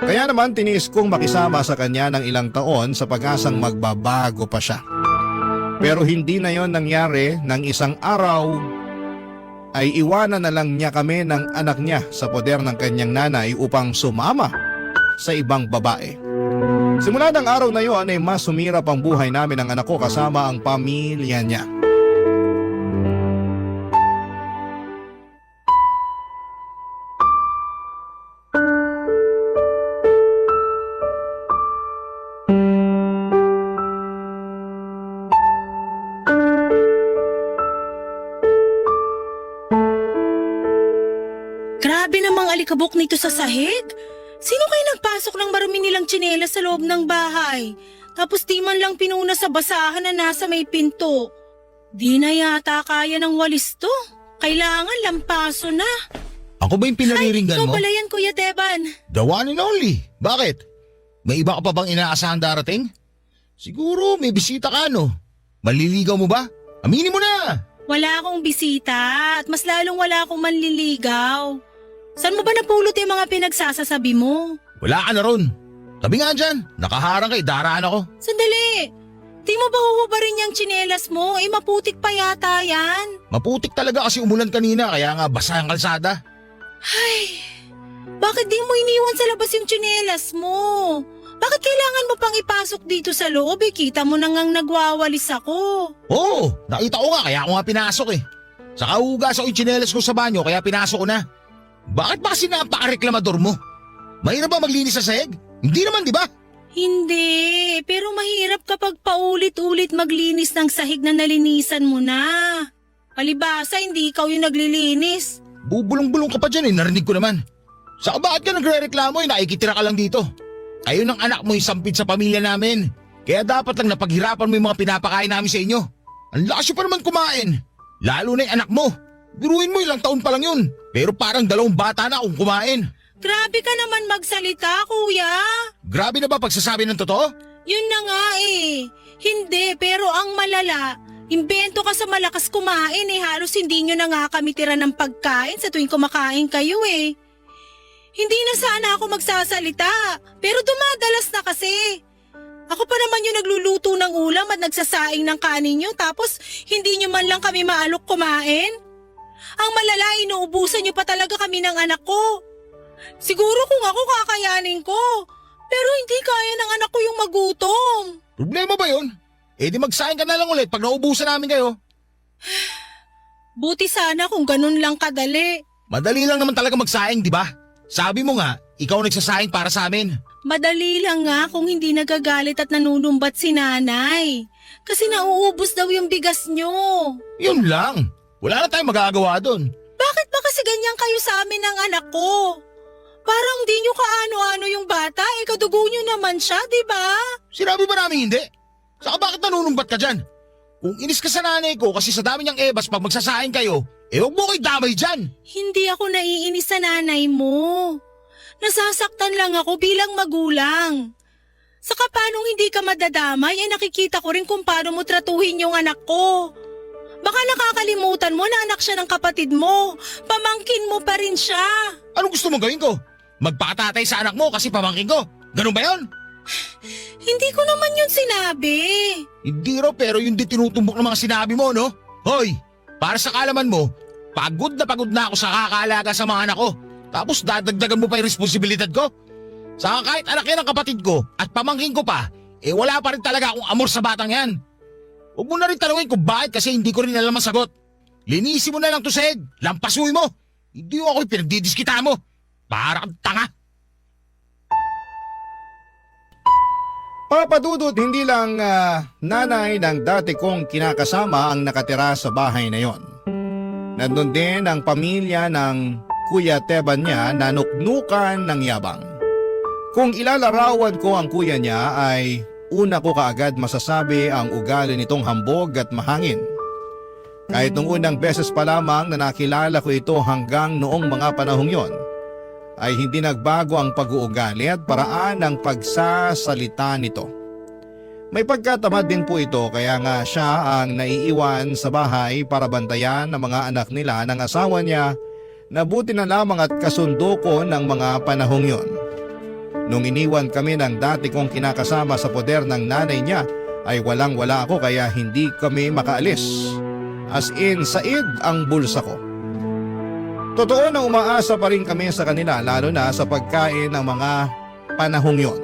Kaya naman tiniis kong makisama sa kanya ng ilang taon sa pag-asang magbabago pa siya. Pero hindi na yon nangyari. Nang isang araw ay iwanan na lang niya kami ng anak niya sa poder ng kanyang nanay upang sumama sa ibang babae. Simula ng araw na yon ay mas sumirap ang buhay namin ng anak ko kasama ang pamilya niya. Grabe namang alikabok nito sa sahig. Sino kayo nagpasok ng marumi nilang tsinelas sa loob ng bahay? Tapos di man lang pinuna sa basahan na nasa may pinto. Di na yata kaya ng walis to. Kailangan lampaso na. Ako ba yung pinariringgan Ikaw mo? pala yan, Kuya Teban. The one and only. Bakit? May iba ka pa bang inaasahan darating? Siguro may bisita ka, no? Maliligaw mo ba? Aminin mo na! Wala akong bisita at mas lalong wala akong manliligaw. Saan mo ba napulot yung mga pinagsasasabi mo? Wala ka na ron. Tabi nga dyan. Nakaharang kay daraan ako. Sandali! Di mo ba huhubarin yung tsinelas mo? Eh maputik pa yata yan. Maputik talaga kasi umulan kanina kaya nga basa ang kalsada. Ay, bakit di mo iniwan sa labas yung tsinelas mo? Bakit kailangan mo pang ipasok dito sa loob? Eh, kita mo na ngang nagwawalis ako. Oo, nakita ko nga kaya ako nga pinasok eh. Saka hugas ako yung tsinelas ko sa banyo kaya pinasok ko na. Bakit ba kasi napaka-reklamador mo? Mahirap ba maglinis sa sahig? Hindi naman, di ba? Hindi, pero mahirap kapag paulit-ulit maglinis ng sahig na nalinisan mo na. Palibasa, hindi ikaw yung naglilinis. Bubulong-bulong ka pa dyan eh, narinig ko naman. Saka bakit ka nagre-reklamo eh, nakikitira ka lang dito? Kayo ng anak mo yung sampid sa pamilya namin. Kaya dapat lang napaghirapan mo yung mga pinapakain namin sa inyo. Ang lakas nyo pa naman kumain. Lalo na yung anak mo. Biruin mo, ilang taon pa lang yun. Pero parang 2 bata na kung kumain. Grabe ka naman magsalita, kuya. Grabe na ba pagsasabi ng totoo? Yun na nga eh. Hindi, pero ang malala, imbento ka sa malakas kumain eh. Halos hindi nyo na nga kami tira ng pagkain sa tuwing kumakain kayo eh. Hindi na sana ako magsasalita, pero dumadalas na kasi. Ako pa naman yung nagluluto ng ulam at nagsasaing ng kanin nyo tapos hindi nyo man lang kami maalok kumain. Ang malala, inuubusan nyo pa talaga kami ng anak ko. Siguro kung ako kakayanin ko, pero hindi kaya ng anak ko yung magutom. Problema ba yun? Eh di magsaing ka na lang ulit pag naubusan namin kayo. Buti sana kung ganun lang kadali. Madali lang naman talaga magsaing, di ba? Sabi mo nga, ikaw nagsasaing para sa amin. Madali lang nga kung hindi nagagalit at nanunumbat si nanay. Kasi nauubos daw yung bigas nyo. Yun lang. Wala na tayong magagawa doon. Bakit ba kasi ganyan kayo sa amin ng anak ko? Parang di nyo kaano-ano yung bata, kadugo nyo naman siya, di ba? Sinabi ba namin hindi? Saka bakit nanunumbat ka dyan? Kung inis ka sa nanay ko kasi sa dami niyang ebas pag magsasaing kayo, huwag mo ko'y damay dyan. Hindi ako naiinis sa nanay mo. Nasasaktan lang ako bilang magulang. Saka paanong hindi ka madadamay, nakikita ko rin kung paano mo tratuhin yung anak ko. Baka nakakalimutan mo na anak siya ng kapatid mo. Pamangkin mo pa rin siya. Anong gusto mong gawin ko? Magpatatay sa anak mo kasi pamangkin ko. Ganun ba yon? Hindi ko naman yun sinabi. Hindi raw pero yung di tinutumbok ng mga sinabi mo, no? Hoy, para sa kalaman mo, pagod na ako sa kakaalaga sa mga anak ko. Tapos dadagdagan mo pa yung responsibilidad ko? Saka kahit anak yan ng kapatid ko at pamangkin ko pa, wala pa rin talaga akong amor sa batang yan. Huwag mo na rin tanungin kung bakit kasi hindi ko rin alam ang sagot. Linisin mo na lang to, Seg. Lampasuin mo. Hindi ako yung pinagdidiskita mo. Para kang tanga. Papadudot, hindi lang nanay ng dati kong kinakasama ang nakatira sa bahay na yon. Nandun din ang pamilya ng Kuya Teban niya na nuknukan ng yabang. Kung ilalarawan ko ang kuya niya ay una ko kaagad masasabi ang ugali nitong hambog at mahangin. Kahit nung unang beses pa lamang na nakilala ko ito hanggang noong mga panahong yon, ay hindi nagbago ang pag-uugali at paraan ng pagsasalita nito. May pagkatamad din po ito kaya nga siya ang naiiwan sa bahay para bantayan ng mga anak nila ng asawa niya na buti na lamang at kasundo ko ng mga panahong yon. Nung iniwan kami ng dati kong kinakasama sa poder ng nanay niya ay walang-wala ako kaya hindi kami makaalis. As in, said ang bulsa ko. Totoo na umaasa pa rin kami sa kanila lalo na sa pagkain ng mga panahong yon.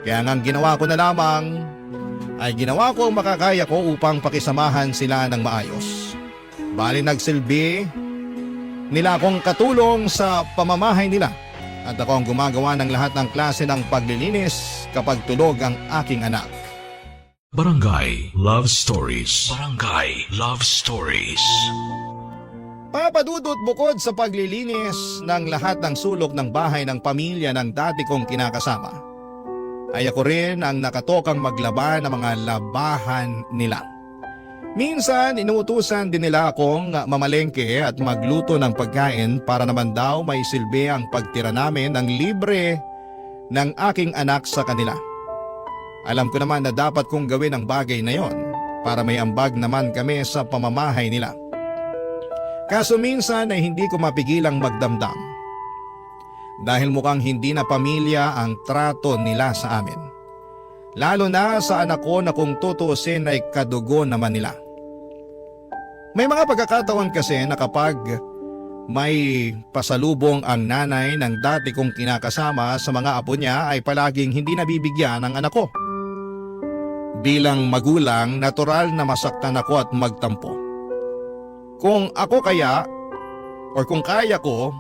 Kaya nga ang ginawa ko na lamang ay ginawa ko ang makakaya ko upang pakisamahan sila ng maayos. Bali nagsilbi nila akong katulong sa pamamahay nila at ako ang gumagawa ng lahat ng klase ng paglilinis kapag tulog ang aking anak. Barangay Love Stories. Barangay Love Stories. Papadudot, bukod sa paglilinis ng lahat ng sulok ng bahay ng pamilya ng dati kong kinakasama, ay ako rin ang nakatokang maglaba ng mga labahan nila. Minsan inuutusan din nila akong mamalengke at magluto ng pagkain para naman daw may silbi ang pagtira namin ng libre ng aking anak sa kanila. Alam ko naman na dapat kong gawin ang bagay na yon para may ambag naman kami sa pamamahay nila. Kaso minsan ay hindi ko mapigilang magdamdam. Dahil mukhang hindi na pamilya ang trato nila sa amin. Lalo na sa anak ko na kung tutuusin ay kadugo naman nila. May mga pagkakataon kasi na kapag may pasalubong ang nanay ng dati kong kinakasama sa mga apo niya ay palaging hindi nabibigyan ng anak ko. Bilang magulang, natural na masaktan ako at magtampo. Kung ako kaya o kung kaya ko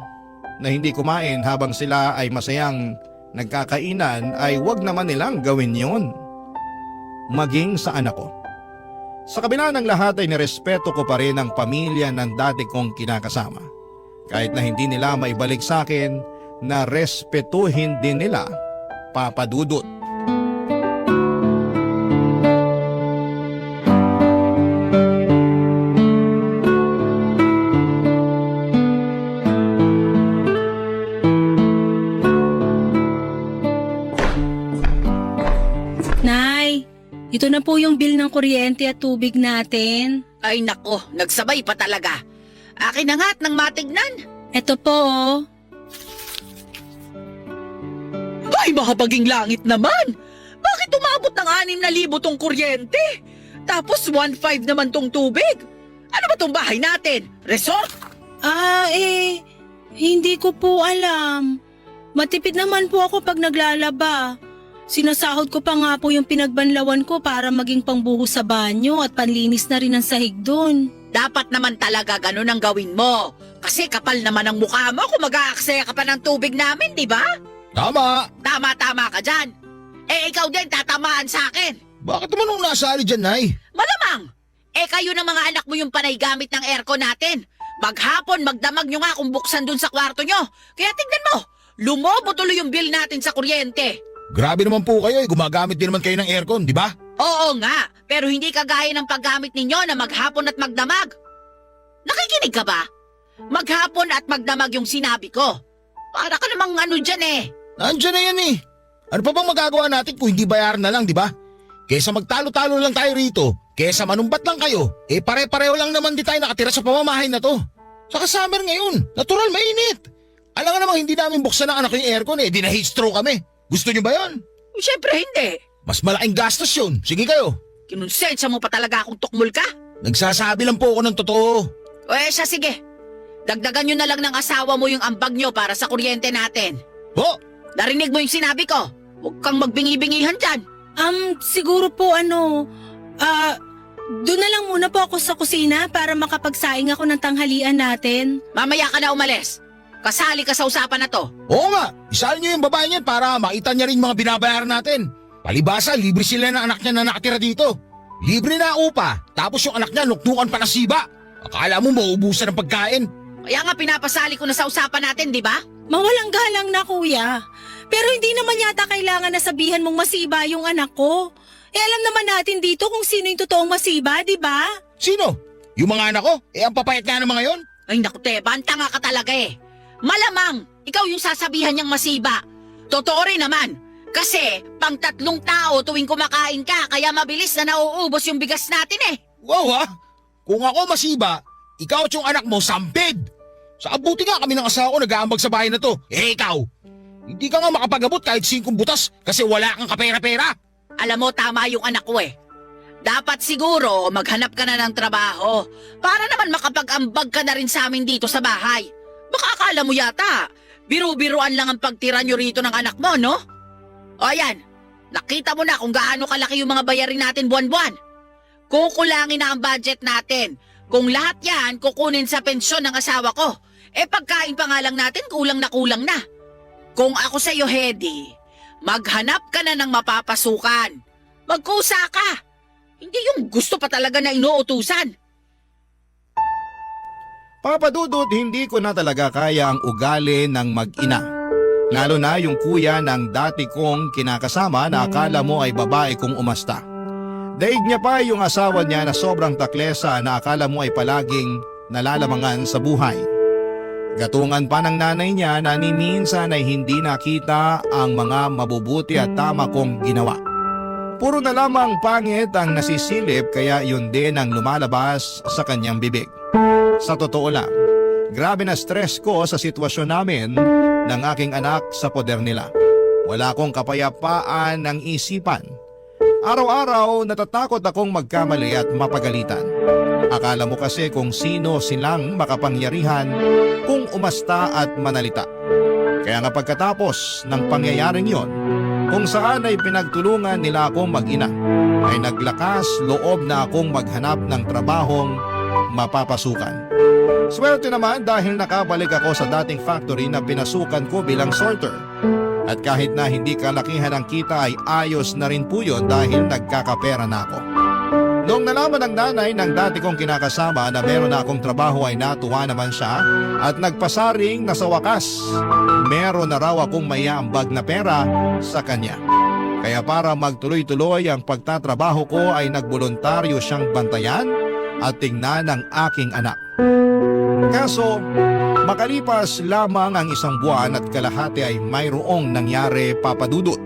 na hindi kumain habang sila ay masayang nagkakainan ay wag naman nilang gawin yon. Maging sa anak ko. Sa kabila ng lahat ay nirespeto ko pa rin ang pamilya ng dati kong kinakasama. Kahit na hindi nila maibalik sa akin na respetuhin din nila, papadudot. Nay, ito na po yung bill ng kuryente at tubig natin. Ay nako, nagsabay pa talaga. Akin na nga at nang matignan. Ito po, oh. Ay, mahabaging langit naman! Bakit umabot ng 6,000 tong kuryente? Tapos 1,500 naman tong tubig? Ano ba tong bahay natin? Resort? Hindi ko po alam. Matipid naman po ako pag naglalaba. Sinasahod ko pa nga po yung pinagbanlawan ko para maging pangbuhos sa banyo at panlinis na rin ang sahig doon. Dapat naman talaga ganun ang gawin mo. Kasi kapal naman ang mukha mo kung mag-aaksaya ka pa ng tubig namin, di ba? Tama. Tama-tama ka dyan. Eh, ikaw din tatamaan sa akin. Bakit naman nung nasali dyan, Nay? Malamang! Eh, kayo ng mga anak mo yung panay gamit ng aircon natin. Maghapon, magdamag nyo nga kung buksan dun sa kwarto nyo. Kaya tignan mo, lumobo tuloy yung bill natin sa kuryente. Grabe naman po kayo, gumagamit din naman kayo ng aircon, di ba? Oo nga, pero hindi kagaya ng paggamit ninyo na maghapon at magdamag. Nakikinig ka ba? Maghapon at magdamag yung sinabi ko. Para ka namang ano dyan eh. Nandiyan na yan eh. Ano pa bang magagawa natin kung hindi bayaran na lang, di ba? Kesa magtalo-talo lang tayo rito, kesa manumbat lang kayo, eh pare-pareho lang naman di tayo nakatira sa pamamahay na to. Saka summer ngayon, natural mainit. Alam nga namang hindi namin buksan ng anak ko yung aircon eh, di na heat stroke kami. Gusto nyo ba yon? Siyempre hindi. Mas malaking gastos yun. Sige kayo. Kinonsensya mo pa talaga akong tukmol ka? Nagsasabi lang po ako ng totoo. O siya sige. Dagdagan nyo na lang ng asawa mo yung ambag nyo para sa kuryente natin. Ho? Narinig mo yung sinabi ko. Huwag kang magbingi-bingihan dyan. Siguro po Doon na lang muna po ako sa kusina para makapagsaing ako ng tanghalian natin. Mamaya ka na umalis. Kasali ka sa usapan na to. Oo nga, isali niyo yung babae niyan para makita niya rin mga binabayaran natin. Palibasa, libre sila ng anak niya na nakatira dito. Libre na upa, tapos yung anak niya nuknukan pa ng siba. Akala mo mauubusan ng pagkain. Kaya nga pinapasali ko na sa usapan natin, di ba? Mawalang galang na kuya. Pero hindi naman yata kailangan na sabihan mong masiba yung anak ko. Alam naman natin dito kung sino yung totoong masiba, di ba? Sino? Yung mga anak ko? Ang papayat nga ng mga yon. Ay naku, Teban, tanga ka talaga eh. Malamang, ikaw yung sasabihan niyang masiba. Totoo rin naman. Kasi, pang 3 tao tuwing kumakain ka, kaya mabilis na nauubos yung bigas natin eh. Wow ha? Kung ako masiba, ikaw at yung anak mo sampid. Sa abuti nga kami ng asawa ko nag-aambag sa bahay na to. Ikaw, hindi ka nga makapag-abot kahit 5 butas kasi wala kang kapera-pera. Alam mo, tama yung anak ko eh. Dapat siguro maghanap ka na ng trabaho para naman makapag-ambag ka na rin sa amin dito sa bahay. Baka akala mo yata, biru-biruan lang ang pagtira nyo rito ng anak mo, no? O yan, nakita mo na kung gaano kalaki yung mga bayarin natin buwan-buwan. Kukulangin na ang budget natin. Kung lahat yan kukunin sa pensyon ng asawa ko, pagkain pa nga lang natin kulang na. Kung ako sa'yo, Hedy, maghanap ka na ng mapapasukan. Magkusa ka. Hindi yung gusto pa talaga na inuutusan. Papa Dudut, hindi ko na talaga kaya ang ugali ng mag-ina. Lalo na yung kuya ng dati kong kinakasama na akala mo ay babae kong umasta. Daig niya pa yung asawa niya na sobrang taklesa na akala mo ay palaging nalalamangan sa buhay. Gatungan pa ng nanay niya na ni minsan ay hindi nakita ang mga mabubuti at tama kong ginawa. Puro na lamang pangit ang nasisilip kaya yun din ang lumalabas sa kanyang bibig. Sa totoo lang, grabe na stress ko sa sitwasyon namin ng aking anak sa poder nila. Wala akong kapayapaan ng isipan. Araw-araw natatakot akong magkamali at mapagalitan. Akala mo kasi kung sino silang makapangyarihan kung umasta at manalita. Kaya nga pagkatapos ng pangyayaring yon, kung saan ay pinagtulungan nila akong mag-ina, ay naglakas loob na akong maghanap ng trabahong mapapasukan. Swerte naman dahil nakabalik ako sa dating factory na pinasukan ko bilang sorter. At kahit na hindi kalakihan ang kita ay ayos na rin po yun dahil nagkakapera na ako. Noong nalaman ng nanay ng dati kong kinakasama na meron na akong trabaho ay natuwa naman siya at nagpasaring na sa wakas meron na raw akong maiaambag na pera sa kanya. Kaya para magtuloy-tuloy ang pagtatrabaho ko ay nagboluntaryo siyang bantayan at tingnan ng aking anak. Kaso, makalipas lamang ang 1 buwan at kalahati ay mayroong nangyari, Papa Dudut.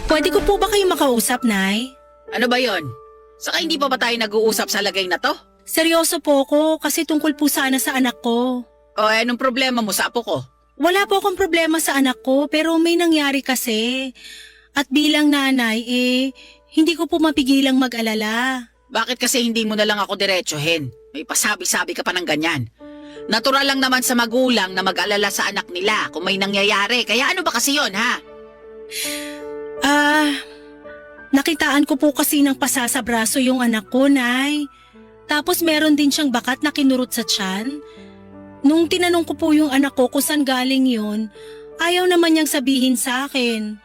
Pwede ko po ba kayo makausap, Nay? Ano ba yon? Saka hindi pa ba tayo nag-uusap sa lagay na to? Seryoso po ko kasi tungkol po sana sa anak ko. O anong problema mo sa apo ko? Wala po akong problema sa anak ko pero may nangyari kasi. At bilang nanay hindi ko po mapigilang mag-alala. Bakit kasi hindi mo na lang ako diretsuhin? May pasabi-sabi ka pa ng ganyan. Natural lang naman sa magulang na mag-alala sa anak nila kung may nangyayari. Kaya ano ba kasi yon, ha? Nakitaan ko po kasi ng pasa sa braso yung anak ko, Nay. Tapos meron din siyang bakat na kinurot sa tiyan. Nung tinanong ko po yung anak ko kung saan galing yun, ayaw naman niyang sabihin sa akin.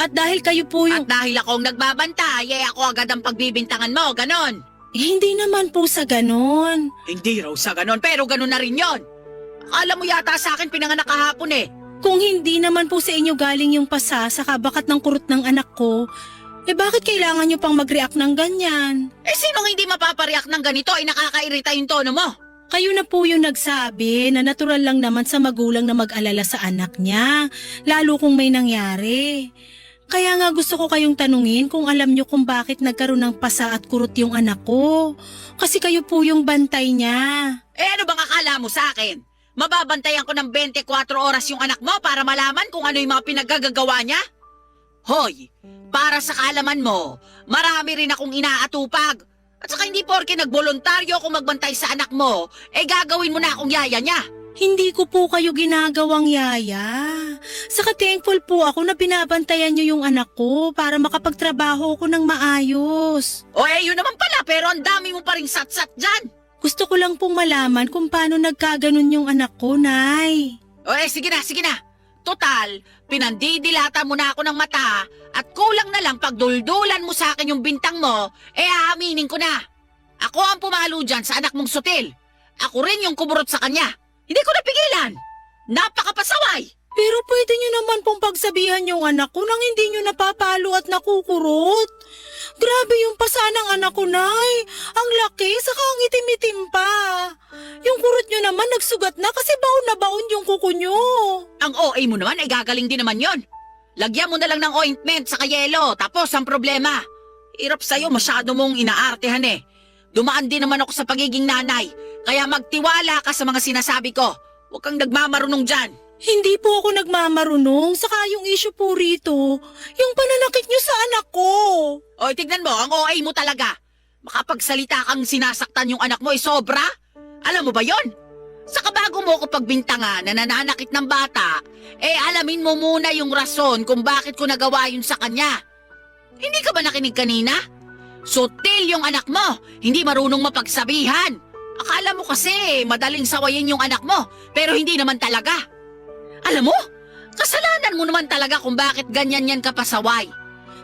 At dahil kayo po yung... At dahil akong nagbabantay, ako agad ang pagbibintangan mo, ganon. Hindi naman po sa ganon. Hindi raw sa ganon, pero ganon na rin yon. Akala mo yata sa akin pinanganak kahapon eh. Kung hindi naman po sa inyo galing yung pasa sa kabakat ng kurot ng anak ko, bakit kailangan nyo pang mag-react ng ganyan? Sinong hindi mapapareact ng ganito ay nakakairita yung tono mo? Kayo na po yung nagsabi na natural lang naman sa magulang na mag-alala sa anak niya, lalo kung may nangyari. Kaya nga gusto ko kayong tanungin kung alam nyo kung bakit nagkaroon ng pasa at kurot yung anak ko. Kasi kayo po yung bantay niya. Ano bang akala mo sa akin? Mababantayan ko ng 24 oras yung anak mo para malaman kung ano yung mga pinaggagawa niya? Hoy, para sa kaalaman mo, marami rin akong inaatupag. At saka hindi porke nagboluntaryo ako magbantay sa anak mo, gagawin mo na akong yaya niya. Hindi ko po kayo ginagawang yaya. Saka thankful po ako na binabantayan niyo yung anak ko para makapagtrabaho ko ng maayos. Yun naman pala, pero ang dami mo pa rin sat-sat dyan. Gusto ko lang pong malaman kung paano nagkaganon yung anak ko, Nay. Sige na. Total, pinandidilata mo na ako ng mata at kulang na lang pagduldulan mo sa akin yung bintang mo, aaminin ko na. Ako ang pumalo dyan sa anak mong sutil. Ako rin yung kumurot sa kanya. Hindi ko napigilan. Napakapasaway. Pero pwede niyo naman pong pagsabihan yung anak ko nang hindi niyo napapalo at nakukurot. Grabe yung pasa ng anak ko, Nay. Ang laki, saka ang itim-itim pa. Yung kurot niyo naman nagsugat na kasi baon na baon yung kuko niyo. Ang OA mo naman ay gagaling din naman yon. Lagyan mo na lang ng ointment sa yelo, tapos ang problema. Hirap sa'yo, masyado mong inaartehan eh. Dumaan din naman ako sa pagiging nanay, kaya magtiwala ka sa mga sinasabi ko. Huwag kang nagmamarunong dyan. Hindi po ako nagmamarunong, saka yung issue po rito, yung pananakit niyo sa anak ko. Tignan mo, ang OA mo talaga. Makapagsalita kang sinasaktan yung anak mo sobra? Alam mo ba yon? Saka bago mo ko pagbintangan na nananakit ng bata, alamin mo muna yung rason kung bakit ko nagawa yun sa kanya. Hindi ka ba nakinig kanina? Sutil yung anak mo, hindi marunong mapagsabihan. Akala mo kasi madaling sawayin yung anak mo, pero hindi naman talaga. Alam mo, kasalanan mo naman talaga kung bakit ganyan yan kapasaway.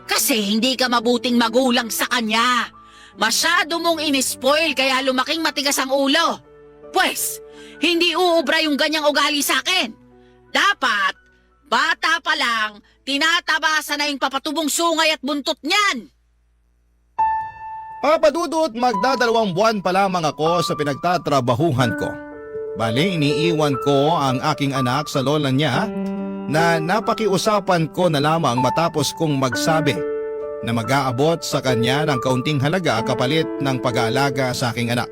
Kasi hindi ka mabuting magulang sa kanya. Masyado mong inispoil kaya lumaking matigas ang ulo. Pwes, hindi uubra yung ganyang ugali sa akin. Dapat, bata pa lang, tinatabasa na yung papatubong sungay at buntot niyan. Papadudot, magdadalawang buwan pa lamang ako sa pinagtatrabahuhan ko. Bali, iniiwan ko ang aking anak sa lola niya na napakiusapan ko na lamang matapos kong magsabi na mag-aabot sa kanya ng kaunting halaga kapalit ng pag-aalaga sa aking anak.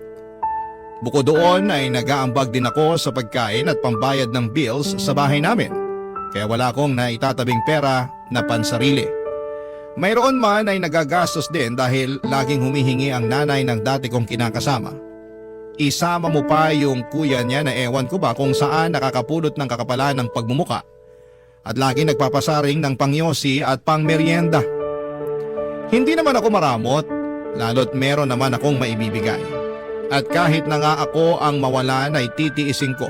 Bukod doon ay nag-aambag din ako sa pagkain at pambayad ng bills sa bahay namin, kaya wala akong naitatabing pera na pansarili. Mayroon man ay nagagastos din dahil laging humihingi ang nanay ng dati kong kinakasama. Isama mo pa yung kuya niya na ewan ko ba kung saan nakakapulot ng kakapalan ng pagmumuka at laging nagpapasaring ng pangyosi at pangmeryenda. Hindi naman ako maramot, lalo't meron naman akong maibibigay. At kahit na nga ako ang mawalan ay titiisin ko,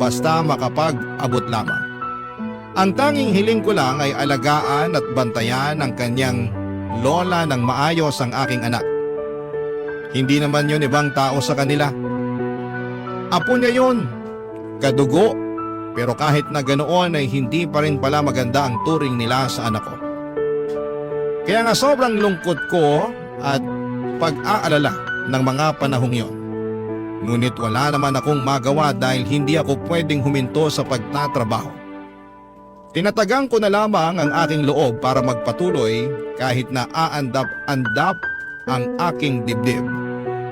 basta makapag-abot lamang. Ang tanging hiling ko lang ay alagaan at bantayan ang kanyang lola ng maayos ang aking anak. Hindi naman yun ibang tao sa kanila. Apo niya yun, kadugo, pero kahit na ganoon ay hindi pa rin pala maganda ang turing nila sa anak ko. Kaya nga sobrang lungkot ko at pag-aalala ng mga panahong yon. Ngunit wala naman akong magawa dahil hindi ako pwedeng huminto sa pagtatrabaho. Tinatagang ko na lamang ang aking loob para magpatuloy kahit na aandap-andap ang aking dibdib.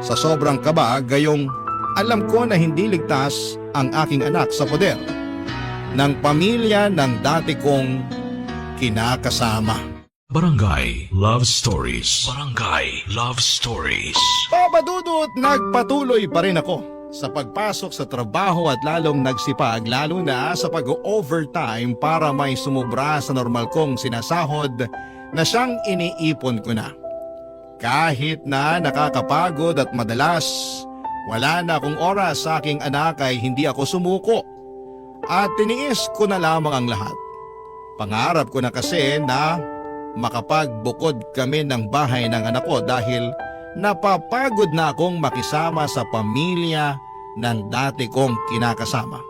Sa sobrang kaba, gayong alam ko na hindi ligtas ang aking anak sa poder ng pamilya ng dati kong kinakasama. Barangay Love Stories. Barangay Love Stories. Papadudot, nagpatuloy pa rin ako sa pagpasok sa trabaho at lalong nagsipag lalo na sa pag-overtime para may sumubra sa normal kong sinasahod na siyang iniipon ko na. Kahit na nakakapagod at madalas wala na akong oras sa aking anak ay hindi ako sumuko at tiniis ko na lamang ang lahat. Pangarap ko na kasi na makapagbukod kami ng bahay ng anak ko dahil napapagod na akong makisama sa pamilya ng dati kong kinakasama.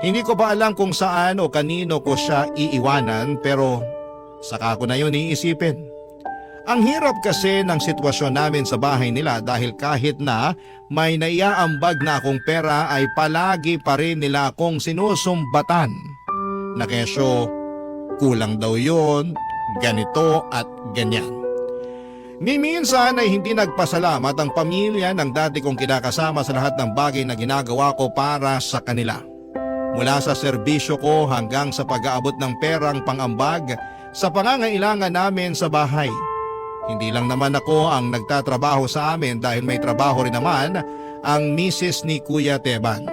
Hindi ko pa alam kung saan o kanino ko siya iiwanan pero saka ko na yun iisipin. Ang hirap kasi ng sitwasyon namin sa bahay nila dahil kahit na may naiaambag na akong pera ay palagi pa rin nila akong sinusumbatan na kesyo kulang daw yun, ganito at ganyan. Ni minsan ay hindi nagpasalamat ang pamilya ng dati kong kinakasama sa lahat ng bagay na ginagawa ko para sa kanila. Mula sa serbisyo ko hanggang sa pag-aabot ng perang pangambag sa pangangailangan namin sa bahay. Hindi lang naman ako ang nagtatrabaho sa amin dahil may trabaho rin naman ang misis ni Kuya Teban.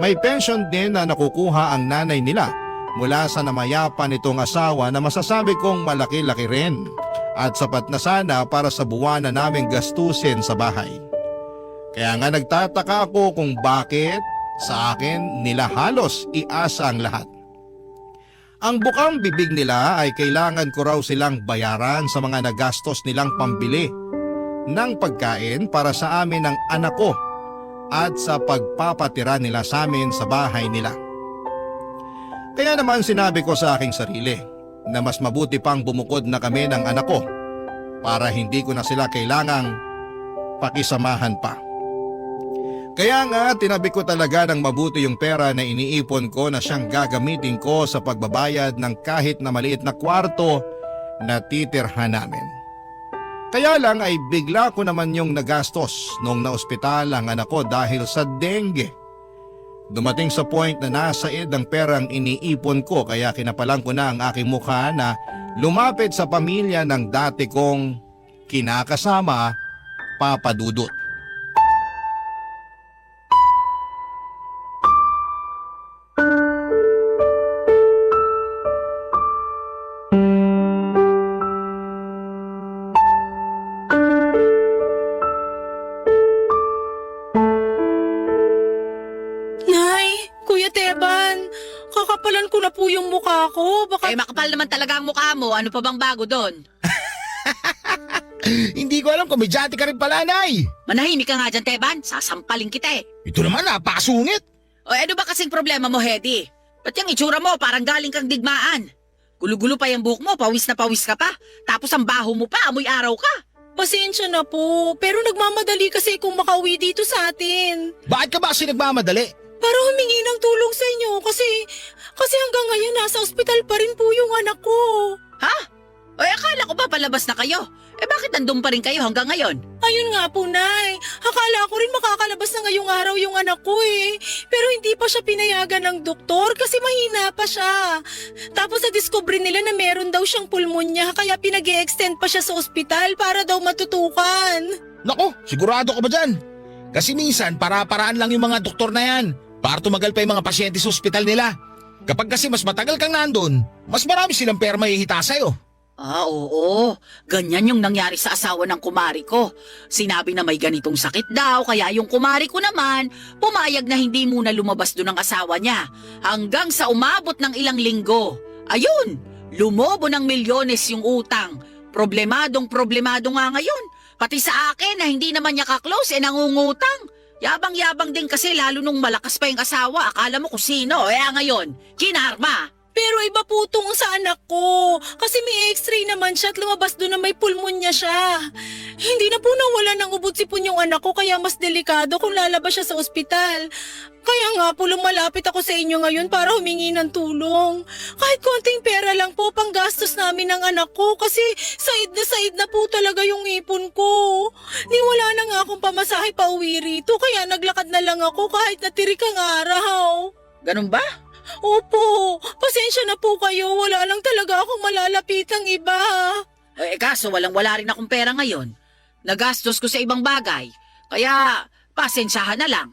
May pension din na nakukuha ang nanay nila mula sa namayapa nitong asawa na masasabi kong malaki-laki rin at sapat na sana para sa buwan na naming gastusin sa bahay. Kaya nga nagtataka ako kung bakit sa akin nila halos iasa ang lahat. Ang bukang bibig nila ay kailangan ko raw silang bayaran sa mga nagastos nilang pambili ng pagkain para sa amin ng anak ko at sa pagpapatira nila sa amin sa bahay nila. Kaya naman sinabi ko sa aking sarili na mas mabuti pang bumukod na kami ng anak ko para hindi ko na sila kailangang pakisamahan pa. Kaya nga tinabi ko talaga ng mabuti yung pera na iniipon ko na siyang gagamitin ko sa pagbabayad ng kahit na maliit na kwarto na titirhan namin. Kaya lang ay bigla ko naman yung nagastos nung naospital ang anak ko dahil sa dengue. Dumating sa point na nasa id ang perang iniipon ko kaya kinapalan ko na ang aking mukha na lumapit sa pamilya ng dati kong kinakasama, Papa Dudut. Nay, Kuya Teban, kakapalan ko na po yung mukha ko. Baka Makapal naman talaga ang mukha mo. Ano pa bang bago doon? Hindi ko alam kung medyante ka rin pala, Nay. Manahimik ka nga dyan, Teban. Sasampaling kita eh. Ito naman, napakasungit. O ano ba kasing problema mo, Hedy? Ba't yung itsura mo parang galing kang digmaan? Gulo-gulo pa yung buhok mo, pawis na pawis ka pa. Tapos ang baho mo pa, amoy araw ka. pasensya na po, pero nagmamadali kasi kung makauwi dito sa atin. Bakit ka ba kasi nagmamadali? Para humingi ng tulong sa inyo kasi hanggang ngayon nasa ospital pa rin po yung anak ko. Ha? O akala ko ba palabas na kayo? Bakit nandun pa rin kayo hanggang ngayon? Ayun nga po, Nay. Akala ko rin makakalabas na ngayong araw yung anak ko eh. Pero hindi pa siya pinayagan ng doktor kasi mahina pa siya. Tapos na-discover nila na meron daw siyang pulmonya kaya pinag-e-extend pa siya sa ospital para daw matutukan. Nako, sigurado ka ba dyan? Kasi minsan para-paraan lang yung mga doktor na yan para tumagal pa yung mga pasyente sa ospital nila. Kapag kasi mas matagal kang nandun, mas marami silang pera mahihita sa'yo. Oo. Ganyan yung nangyari sa asawa ng kumari ko. Sinabi na may ganitong sakit daw, kaya yung kumari ko naman, pumayag na hindi muna lumabas doon ang asawa niya. Hanggang sa umabot ng ilang linggo. Ayun, lumobo ng milyones yung utang. Problemado nga ngayon. Pati sa akin na hindi naman niya ka-close, nangungutang. Yabang-yabang din kasi lalo nung malakas pa yung asawa. Akala mo kung sino, ngayon, kinarma. Pero iba po itong sa anak ko. Kasi may x-ray naman siya at lumabas doon na may pulmonya siya. Hindi na po nawala ng ubod-sipon yung anak ko kaya mas delikado kung lalabas siya sa ospital. Kaya nga po lumalapit ako sa inyo ngayon para humingi ng tulong. Kahit konting pera lang po panggastos namin ng anak ko kasi said na po talaga yung ipon ko. Wala na nga akong pamasahe pa uwi rito kaya naglakad na lang ako kahit natirik ang araw. Ganun ba? Opo, pasensya na po kayo. Wala lang talaga akong malalapitang iba. Kaso walang-wala rin akong pera ngayon. Nagastos ko sa ibang bagay. Kaya, pasensyahan na lang.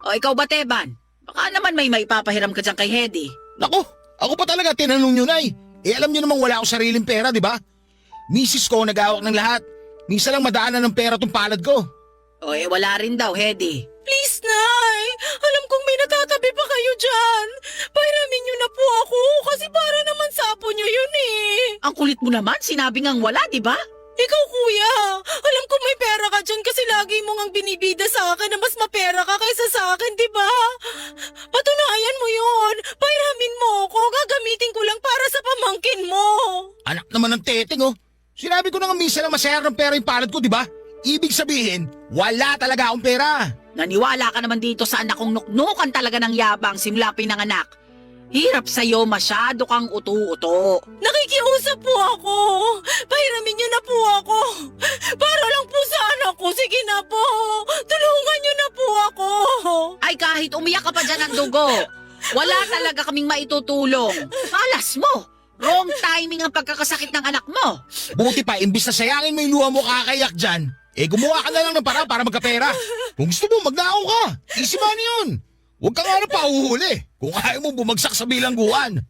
O ikaw ba, Teban? Baka naman may maipapahiram ka dyan kay Hedy. Nako, ako pa talaga tinanong nyo, Nay. Alam nyo namang wala akong sariling pera, di ba? Misis ko nag-awak ng lahat. Minsan lang madaanan ng pera tong palad ko. O wala rin daw, Hedy. Please, Nay. Alam kong may natatabi pa kayo dyan. Pahiramin niyo na po ako kasi para naman sapo niyo yun eh. Ang kulit mo naman, sinabi ngang wala, di ba? Ikaw, kuya. Alam kong may pera ka dyan kasi lagi mo ngang binibida sa akin na mas mapera ka kaysa sa akin, di ba? Patunayan mo yun. Pahiramin mo ako. Gagamitin ko lang para sa pamangkin mo. Anak naman ng teteng, oh. Sinabi ko na nga minsan lang masayar ng pera yung palad ko, di ba? Ibig sabihin, wala talaga akong pera. Naniwala ka naman dito sa anak kong nuknukan talaga ng yabang simula pinanganak. Hirap sa'yo, masyado kang uto-uto. Nakikiusap po ako. Pahiramin niyo na po ako. Para lang po sa anak ko. Sige na po. Tulungan niyo na po ako. Ay kahit umiyak ka pa dyan ng dugo, wala talaga kaming maitutulong. Malas mo! Wrong timing ang pagkakasakit ng anak mo. Buti pa, imbis na sayangin mo yung luha mo kakayak dyan, gumawa ka na lang ng paraan para magkapera. Kung gusto mo, magnakaw ka. Easy money yun. Huwag ka nga na pauhuli kung ayaw mo bumagsak sa bilangguan.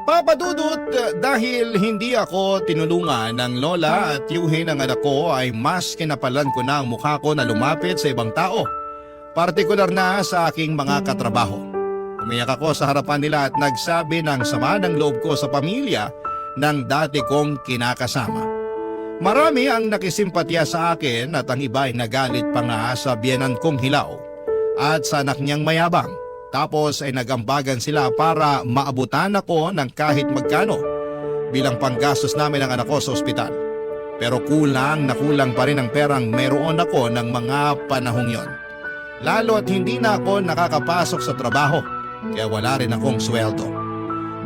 Papadudot, dahil hindi ako tinulungan ng lola at yuhin ng anak ko ay mas kinapalan ko na ang mukha ko na lumapit sa ibang tao. Partikular na sa aking mga katrabaho. Umiyak ako sa harapan nila at nagsabi ng sama ng loob ko sa pamilya ng dati kong kinakasama. Marami ang nakisimpatya sa akin at ang iba ay nagalit pa nga sa biyenan kong hilaw at sa anak niyang mayabang. Tapos ay nagambagan sila para maabutan ako ng kahit magkano bilang panggastos namin ng anak ko sa ospital. Pero kulang na kulang pa rin ang perang meron ako ng mga panahong yon. Lalo at hindi na ako nakakapasok sa trabaho kaya wala rin akong sweldo.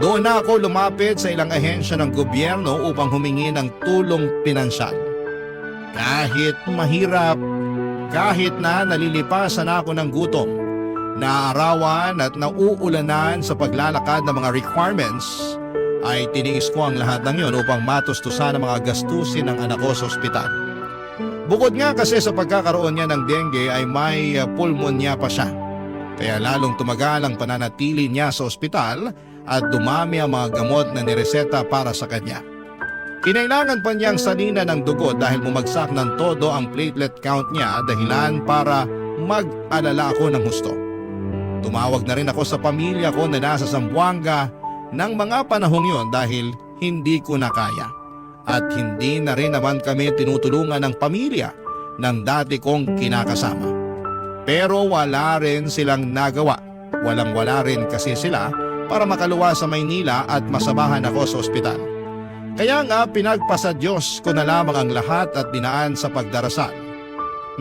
Doon na ako lumapit sa ilang ahensya ng gobyerno upang humingi ng tulong pinansyal. Kahit mahirap, kahit na nalilipasan ako ng gutom, naarawan at nauulanan sa paglalakad ng mga requirements, ay tiniis ko ang lahat ng yon upang matustusan ang mga gastusin ng anak ko sa ospital. Bukod nga kasi sa pagkakaroon niya ng dengue ay may pulmonya pa siya. Kaya lalong tumagal ang pananatili niya sa ospital at dumami ang mga gamot na nireseta para sa kanya. Kinailangan pa niyang salina ng dugo dahil bumagsak ng todo ang platelet count niya, dahilan para mag-alala ako ng husto. Tumawag na rin ako sa pamilya ko na nasa Zamboanga ng mga panahong yon dahil hindi ko na kaya. At hindi na rin naman kami tinutulungan ng pamilya ng dati kong kinakasama. Pero wala rin silang nagawa. Walang-wala rin kasi sila para makaluwa sa Maynila at masabahan ako sa ospital. Kaya nga pinagpasa Diyos ko na lamang ang lahat at dinaan sa pagdarasal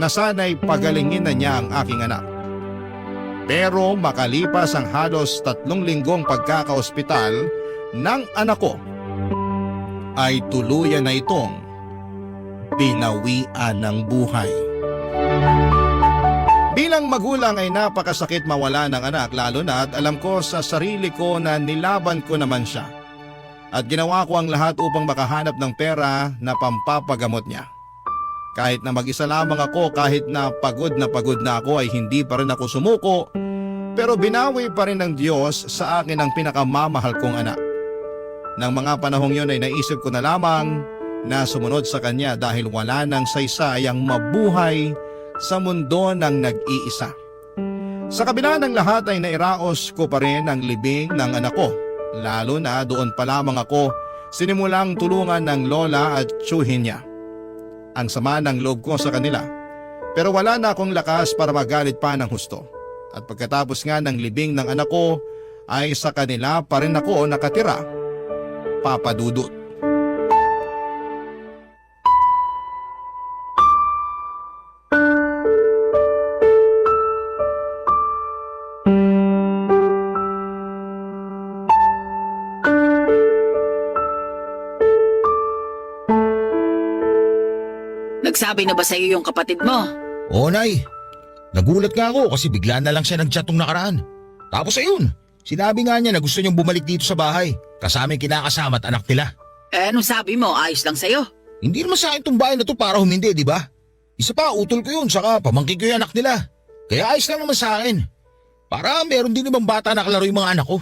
na sana'y pagalingin na niya ang aking anak. Pero makalipas ang halos 3 linggong pagkakaospital ng anak ko, ay tuluyan na itong binawian ng buhay. Bilang magulang ay napakasakit mawala ng anak, lalo na at alam ko sa sarili ko na nilaban ko naman siya. At ginawa ko ang lahat upang makahanap ng pera na pampapagamot niya. Kahit na mag-isa lamang ako, kahit na pagod na ako ay hindi pa rin ako sumuko, pero binawi pa rin ng Diyos sa akin ang pinakamamahal kong anak. Nang mga panahong yon ay naisip ko na lamang na sumunod sa kanya dahil wala nang saysay ang mabuhay sa mundo ng nag-iisa. Sa kabila ng lahat ay nairaos ko pa rin ang libing ng anak ko, lalo na doon pa lamang ako sinimulang tulungan ng lola at tiyuhin niya. Ang sama ng loob ko sa kanila, pero wala na akong lakas para magalit pa ng husto. At pagkatapos nga ng libing ng anak ko ay sa kanila pa rin ako nakatira, Papa Dudut. Nagsabi na ba sa'yo yung kapatid mo? Oo, Nay. Nagulat nga ako kasi bigla na lang siya nag-chat nung nakaraan. Tapos ayun, sinabi nga niya na gusto niyang bumalik dito sa bahay kasama yung kinakasama at anak nila. Anong sabi mo? Ayos lang sa'yo? Hindi naman sa akin tong bahay na to para humindi, di ba? Isa pa, utol ko yun, saka pamangkin ko yung anak nila. Kaya ayos lang naman sa akin. Para meron din ibang bata na kalaro yung mga anak ko.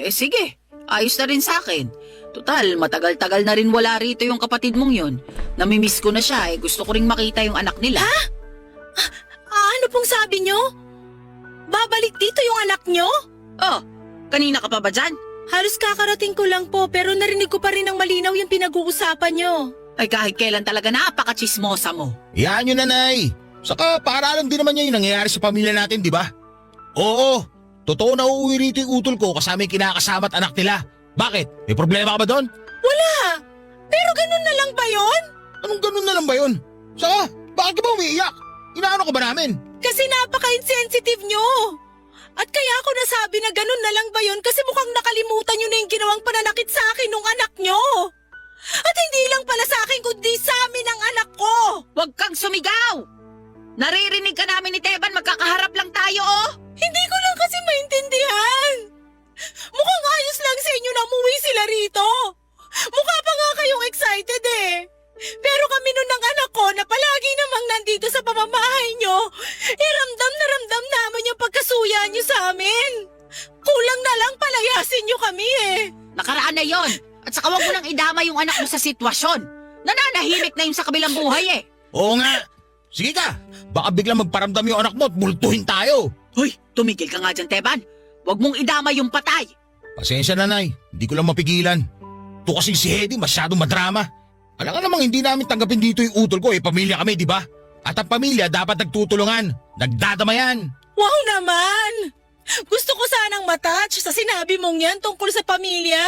Sige, ayos na rin sa akin. Total, matagal-tagal na rin wala rito yung kapatid mong yun. Namimiss ko na siya gusto ko ring makita yung anak nila. Ha? Ano pong sabi nyo? Babalik dito yung anak nyo? Oh, kanina ka pa ba dyan? Halos kakarating ko lang po pero narinig ko pa rin ng malinaw yung pinag-uusapan nyo. Ay kahit kailan talaga napaka-chismosa mo. Yan yun, Nanay. Saka para alam din naman niya yung nangyayari sa pamilya natin, di ba? Oo, totoo na uuwi rito yung utol ko kasama yung kinakasama at anak nila. Bakit? May problema ka ba doon? Wala! Pero ganun na lang ba yon? Anong ganun na lang ba yun? Saka, bakit ka ba umiiyak? Inaano ka ba namin? Kasi napaka-insensitive nyo. At kaya ako nasabi na ganun na lang ba yon kasi mukhang nakalimutan nyo na yung ginawang pananakit sa akin nung anak nyo. At hindi lang pala sa akin kundi sa amin ang anak ko. Huwag kang sumigaw! Naririnig ka namin ni Teban, magkakaharap lang tayo oh! Hindi ko lang kasi maintindihan. Mukhang ayos lang sa inyo na umuwi sila rito. Mukha pa nga kayong excited eh. Pero kami nun ng anak ko na palagi namang nandito sa pamamahay nyo, ramdam na ramdam naman yung pagkasuya nyo sa amin. Kulang na lang palayasin nyo kami eh. Nakaraan na yon. At saka huwag mo nang idama yung anak mo sa sitwasyon. Nananahimik na yung sa kabilang buhay eh. Oo nga. Sige ka, baka biglang magparamdam yung anak mo at multuhin tayo. Hoy, tumigil ka nga dyan, Teban. Huwag mong idama yung patay. Pasensya na, Nay. Hindi ko lang mapigilan. Ito kasi si Hedy masyadong madrama. Alam ka namang hindi namin tanggapin dito yung utol ko pamilya kami, di ba? At ang pamilya dapat nagtutulungan. Nagdadamayan. Wow naman! Gusto ko sanang matouch sa sinabi mong yan tungkol sa pamilya.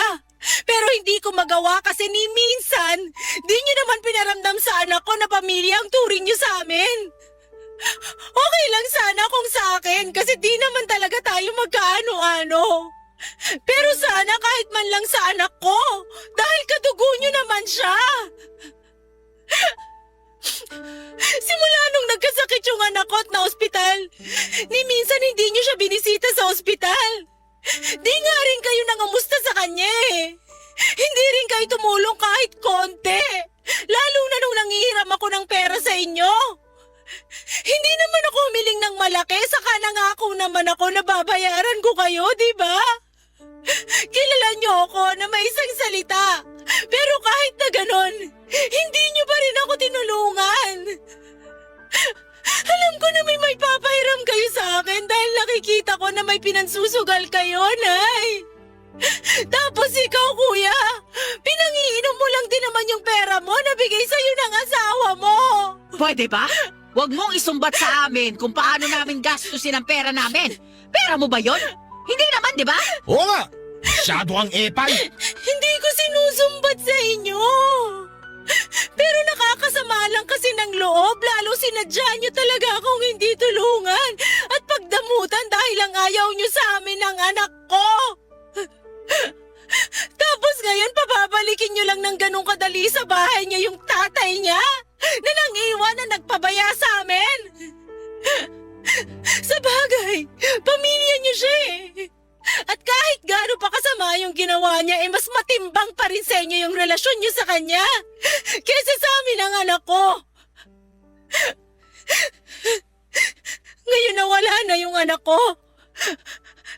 Pero hindi ko magawa kasi ni minsan, di nyo naman pinaramdam sa anak ko na pamilya ang turing nyo sa amin. Okay lang sana kung sa akin kasi di naman talaga tayo magkaano-ano. Pero sana kahit man lang sa anak ko dahil kadugo nyo naman siya. Simula nung nagkasakit yung anak ko at na ospital, ni minsan hindi nyo siya binisita sa ospital. Di nga rin kayo nangamusta sa kanya eh. Hindi rin kayo tumulong kahit konti. Lalo na nung nangihiram ako ng pera sa inyo. Hindi naman ako humiling ng malaki, saka nangako naman ako na babayaran ko kayo, di ba? Kilala niyo ako na may isang salita. Pero kahit na ganon, hindi niyo pa rin ako tinulungan. Alam ko na may papahiram kayo sa akin dahil nakikita ko na may pinansusugal kayo, Nay. Tapos ikaw, Kuya, pinangiinom mo lang din naman yung pera mo na bigay sa'yo ng asawa mo. Pwede ba? Huwag mong isumbat sa amin kung paano namin gastusin ang pera namin. Pera mo ba yon? Hindi naman, di ba? Oo nga. Masyado kang epal. Hindi ko sinusumbat sa inyo. Pero nakakasama lang kasi ng loob, lalo sinadya nyo talaga akong hindi tulungan at pagdamutan dahil lang ayaw nyo sa amin ng anak ko. Tapos ngayon pababalikin nyo lang ng ganong kadali sa bahay niya yung tatay niya na nang-iwan na nagpabaya sa amin. Sa bagay, pamilya niyo siya eh. At kahit gaano pa kasama yung ginawa niya, mas matimbang pa rin sa inyo yung relasyon niyo sa kanya kesa sa amin ang anak ko. Ngayon nawala na yung anak ko.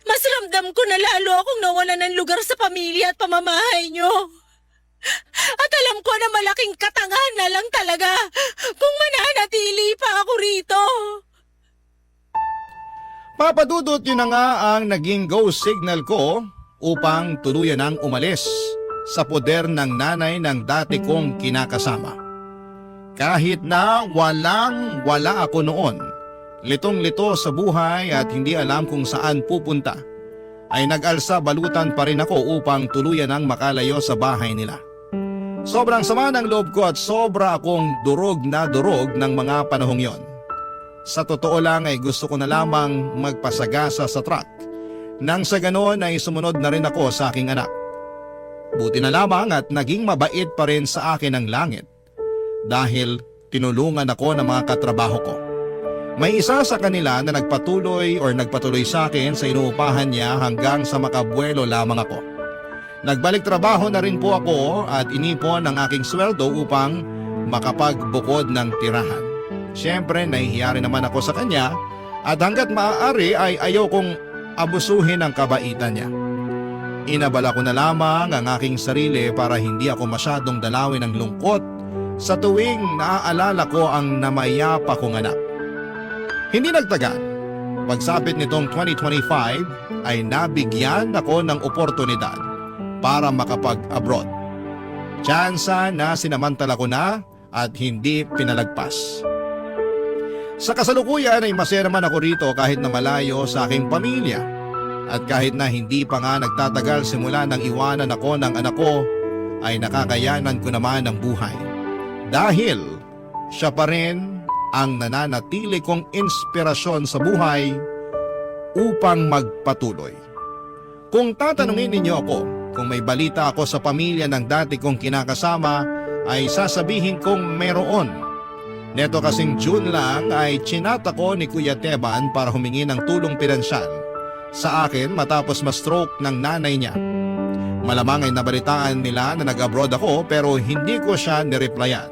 Mas ramdam ko na lalo akong nawala ng lugar sa pamilya at pamamahay niyo. At alam ko na malaking katangahan na lang talaga kung mananatili pa ako rito. Papadudot yun na nga ang naging go signal ko upang tuluyan ang umalis sa poder ng nanay ng dati kong kinakasama. Kahit na walang-wala ako noon, litong-lito sa buhay at hindi alam kung saan pupunta, ay nag-alsa balutan pa rin ako upang tuluyan ang makalayo sa bahay nila. Sobrang sama ng loob ko at sobra akong durog na durog ng mga panahong yon. Sa totoo lang ay gusto ko na lamang magpasagasa sa truck. Nang sa ganoon ay sumunod na rin ako sa aking anak. Buti na lamang at naging mabait pa rin sa akin ang langit dahil tinulungan ako ng mga katrabaho ko. May isa sa kanila na nagpatuloy sa akin sa inuupahan niya hanggang sa makabuelo lamang ako. Nagbalik trabaho na rin po ako at inipon ang aking sweldo upang makapagbukod ng tirahan. Siyempre, nahihiya rin naman ako sa kanya at hanggat maaari ay ayaw kong abusuhin ang kabaitan niya. Inabala ko na lamang ang aking sarili para hindi ako masyadong dalawin ng lungkot sa tuwing naaalala ko ang namayapa kong anak. Hindi nagtagal. Pagsapit nitong 2025 ay nabigyan ako ng oportunidad para makapag-abroad. Tsansa na sinamantala ko na at hindi pinalagpas. Sa kasalukuyan ay masaya naman ako rito kahit na malayo sa aking pamilya. At kahit na hindi pa nga nagtatagal simula nang iwanan ako ng anak ko, ay nakakayanan ko naman ang buhay. Dahil siya pa rin ang nananatili kong inspirasyon sa buhay upang magpatuloy. Kung tatanungin ninyo ako kung may balita ako sa pamilya ng dati kong kinakasama, ay sasabihin kong meron. Neto kasing June lang ay chinat ako ni Kuya Teban para humingi ng tulong pinansyal sa akin matapos ma-stroke ng nanay niya. Malamang ay nabalitaan nila na nag-abroad ako pero hindi ko siya nireplyan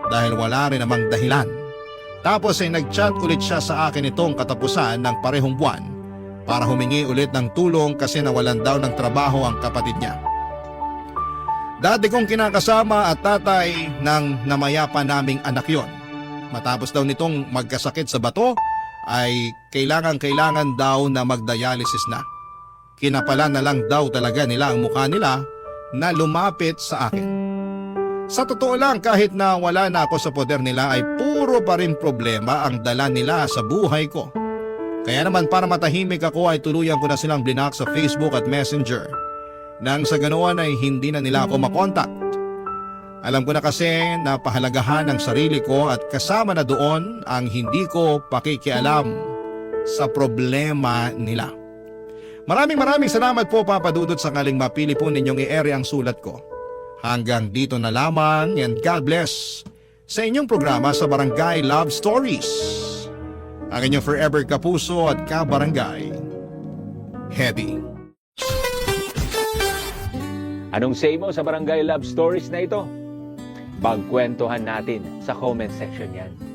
dahil wala rin namang dahilan. Tapos ay nag-chat ulit siya sa akin itong katapusan ng parehong buwan para humingi ulit ng tulong kasi nawalan daw ng trabaho ang kapatid niya. Dati kong kinakasama at tatay ng namayapa naming anak yon. Matapos daw nitong magkasakit sa bato ay kailangan daw na magdialysis na. Kinapalan na lang daw talaga nila ang mukha nila na lumapit sa akin. Sa totoo lang kahit na wala na ako sa poder nila ay puro pa rin problema ang dala nila sa buhay ko. Kaya naman para matahimik ako ay tuluyan ko na silang blinak sa Facebook at Messenger. Nang sa ganoon ay hindi na nila ako makontak. Alam ko na kasi na pahalagahan ang sarili ko at kasama na doon ang hindi ko pakikialam sa problema nila. Maraming salamat po Papa Dudut sa kaling mapili po ninyong i-ere ang sulat ko. Hanggang dito na lamang and God bless sa inyong programa sa Barangay Love Stories. Ang inyong forever kapuso at kabarangay, Heavy. Anong say mo sa Barangay Love Stories na ito? Magkwentuhan natin sa comment section yan.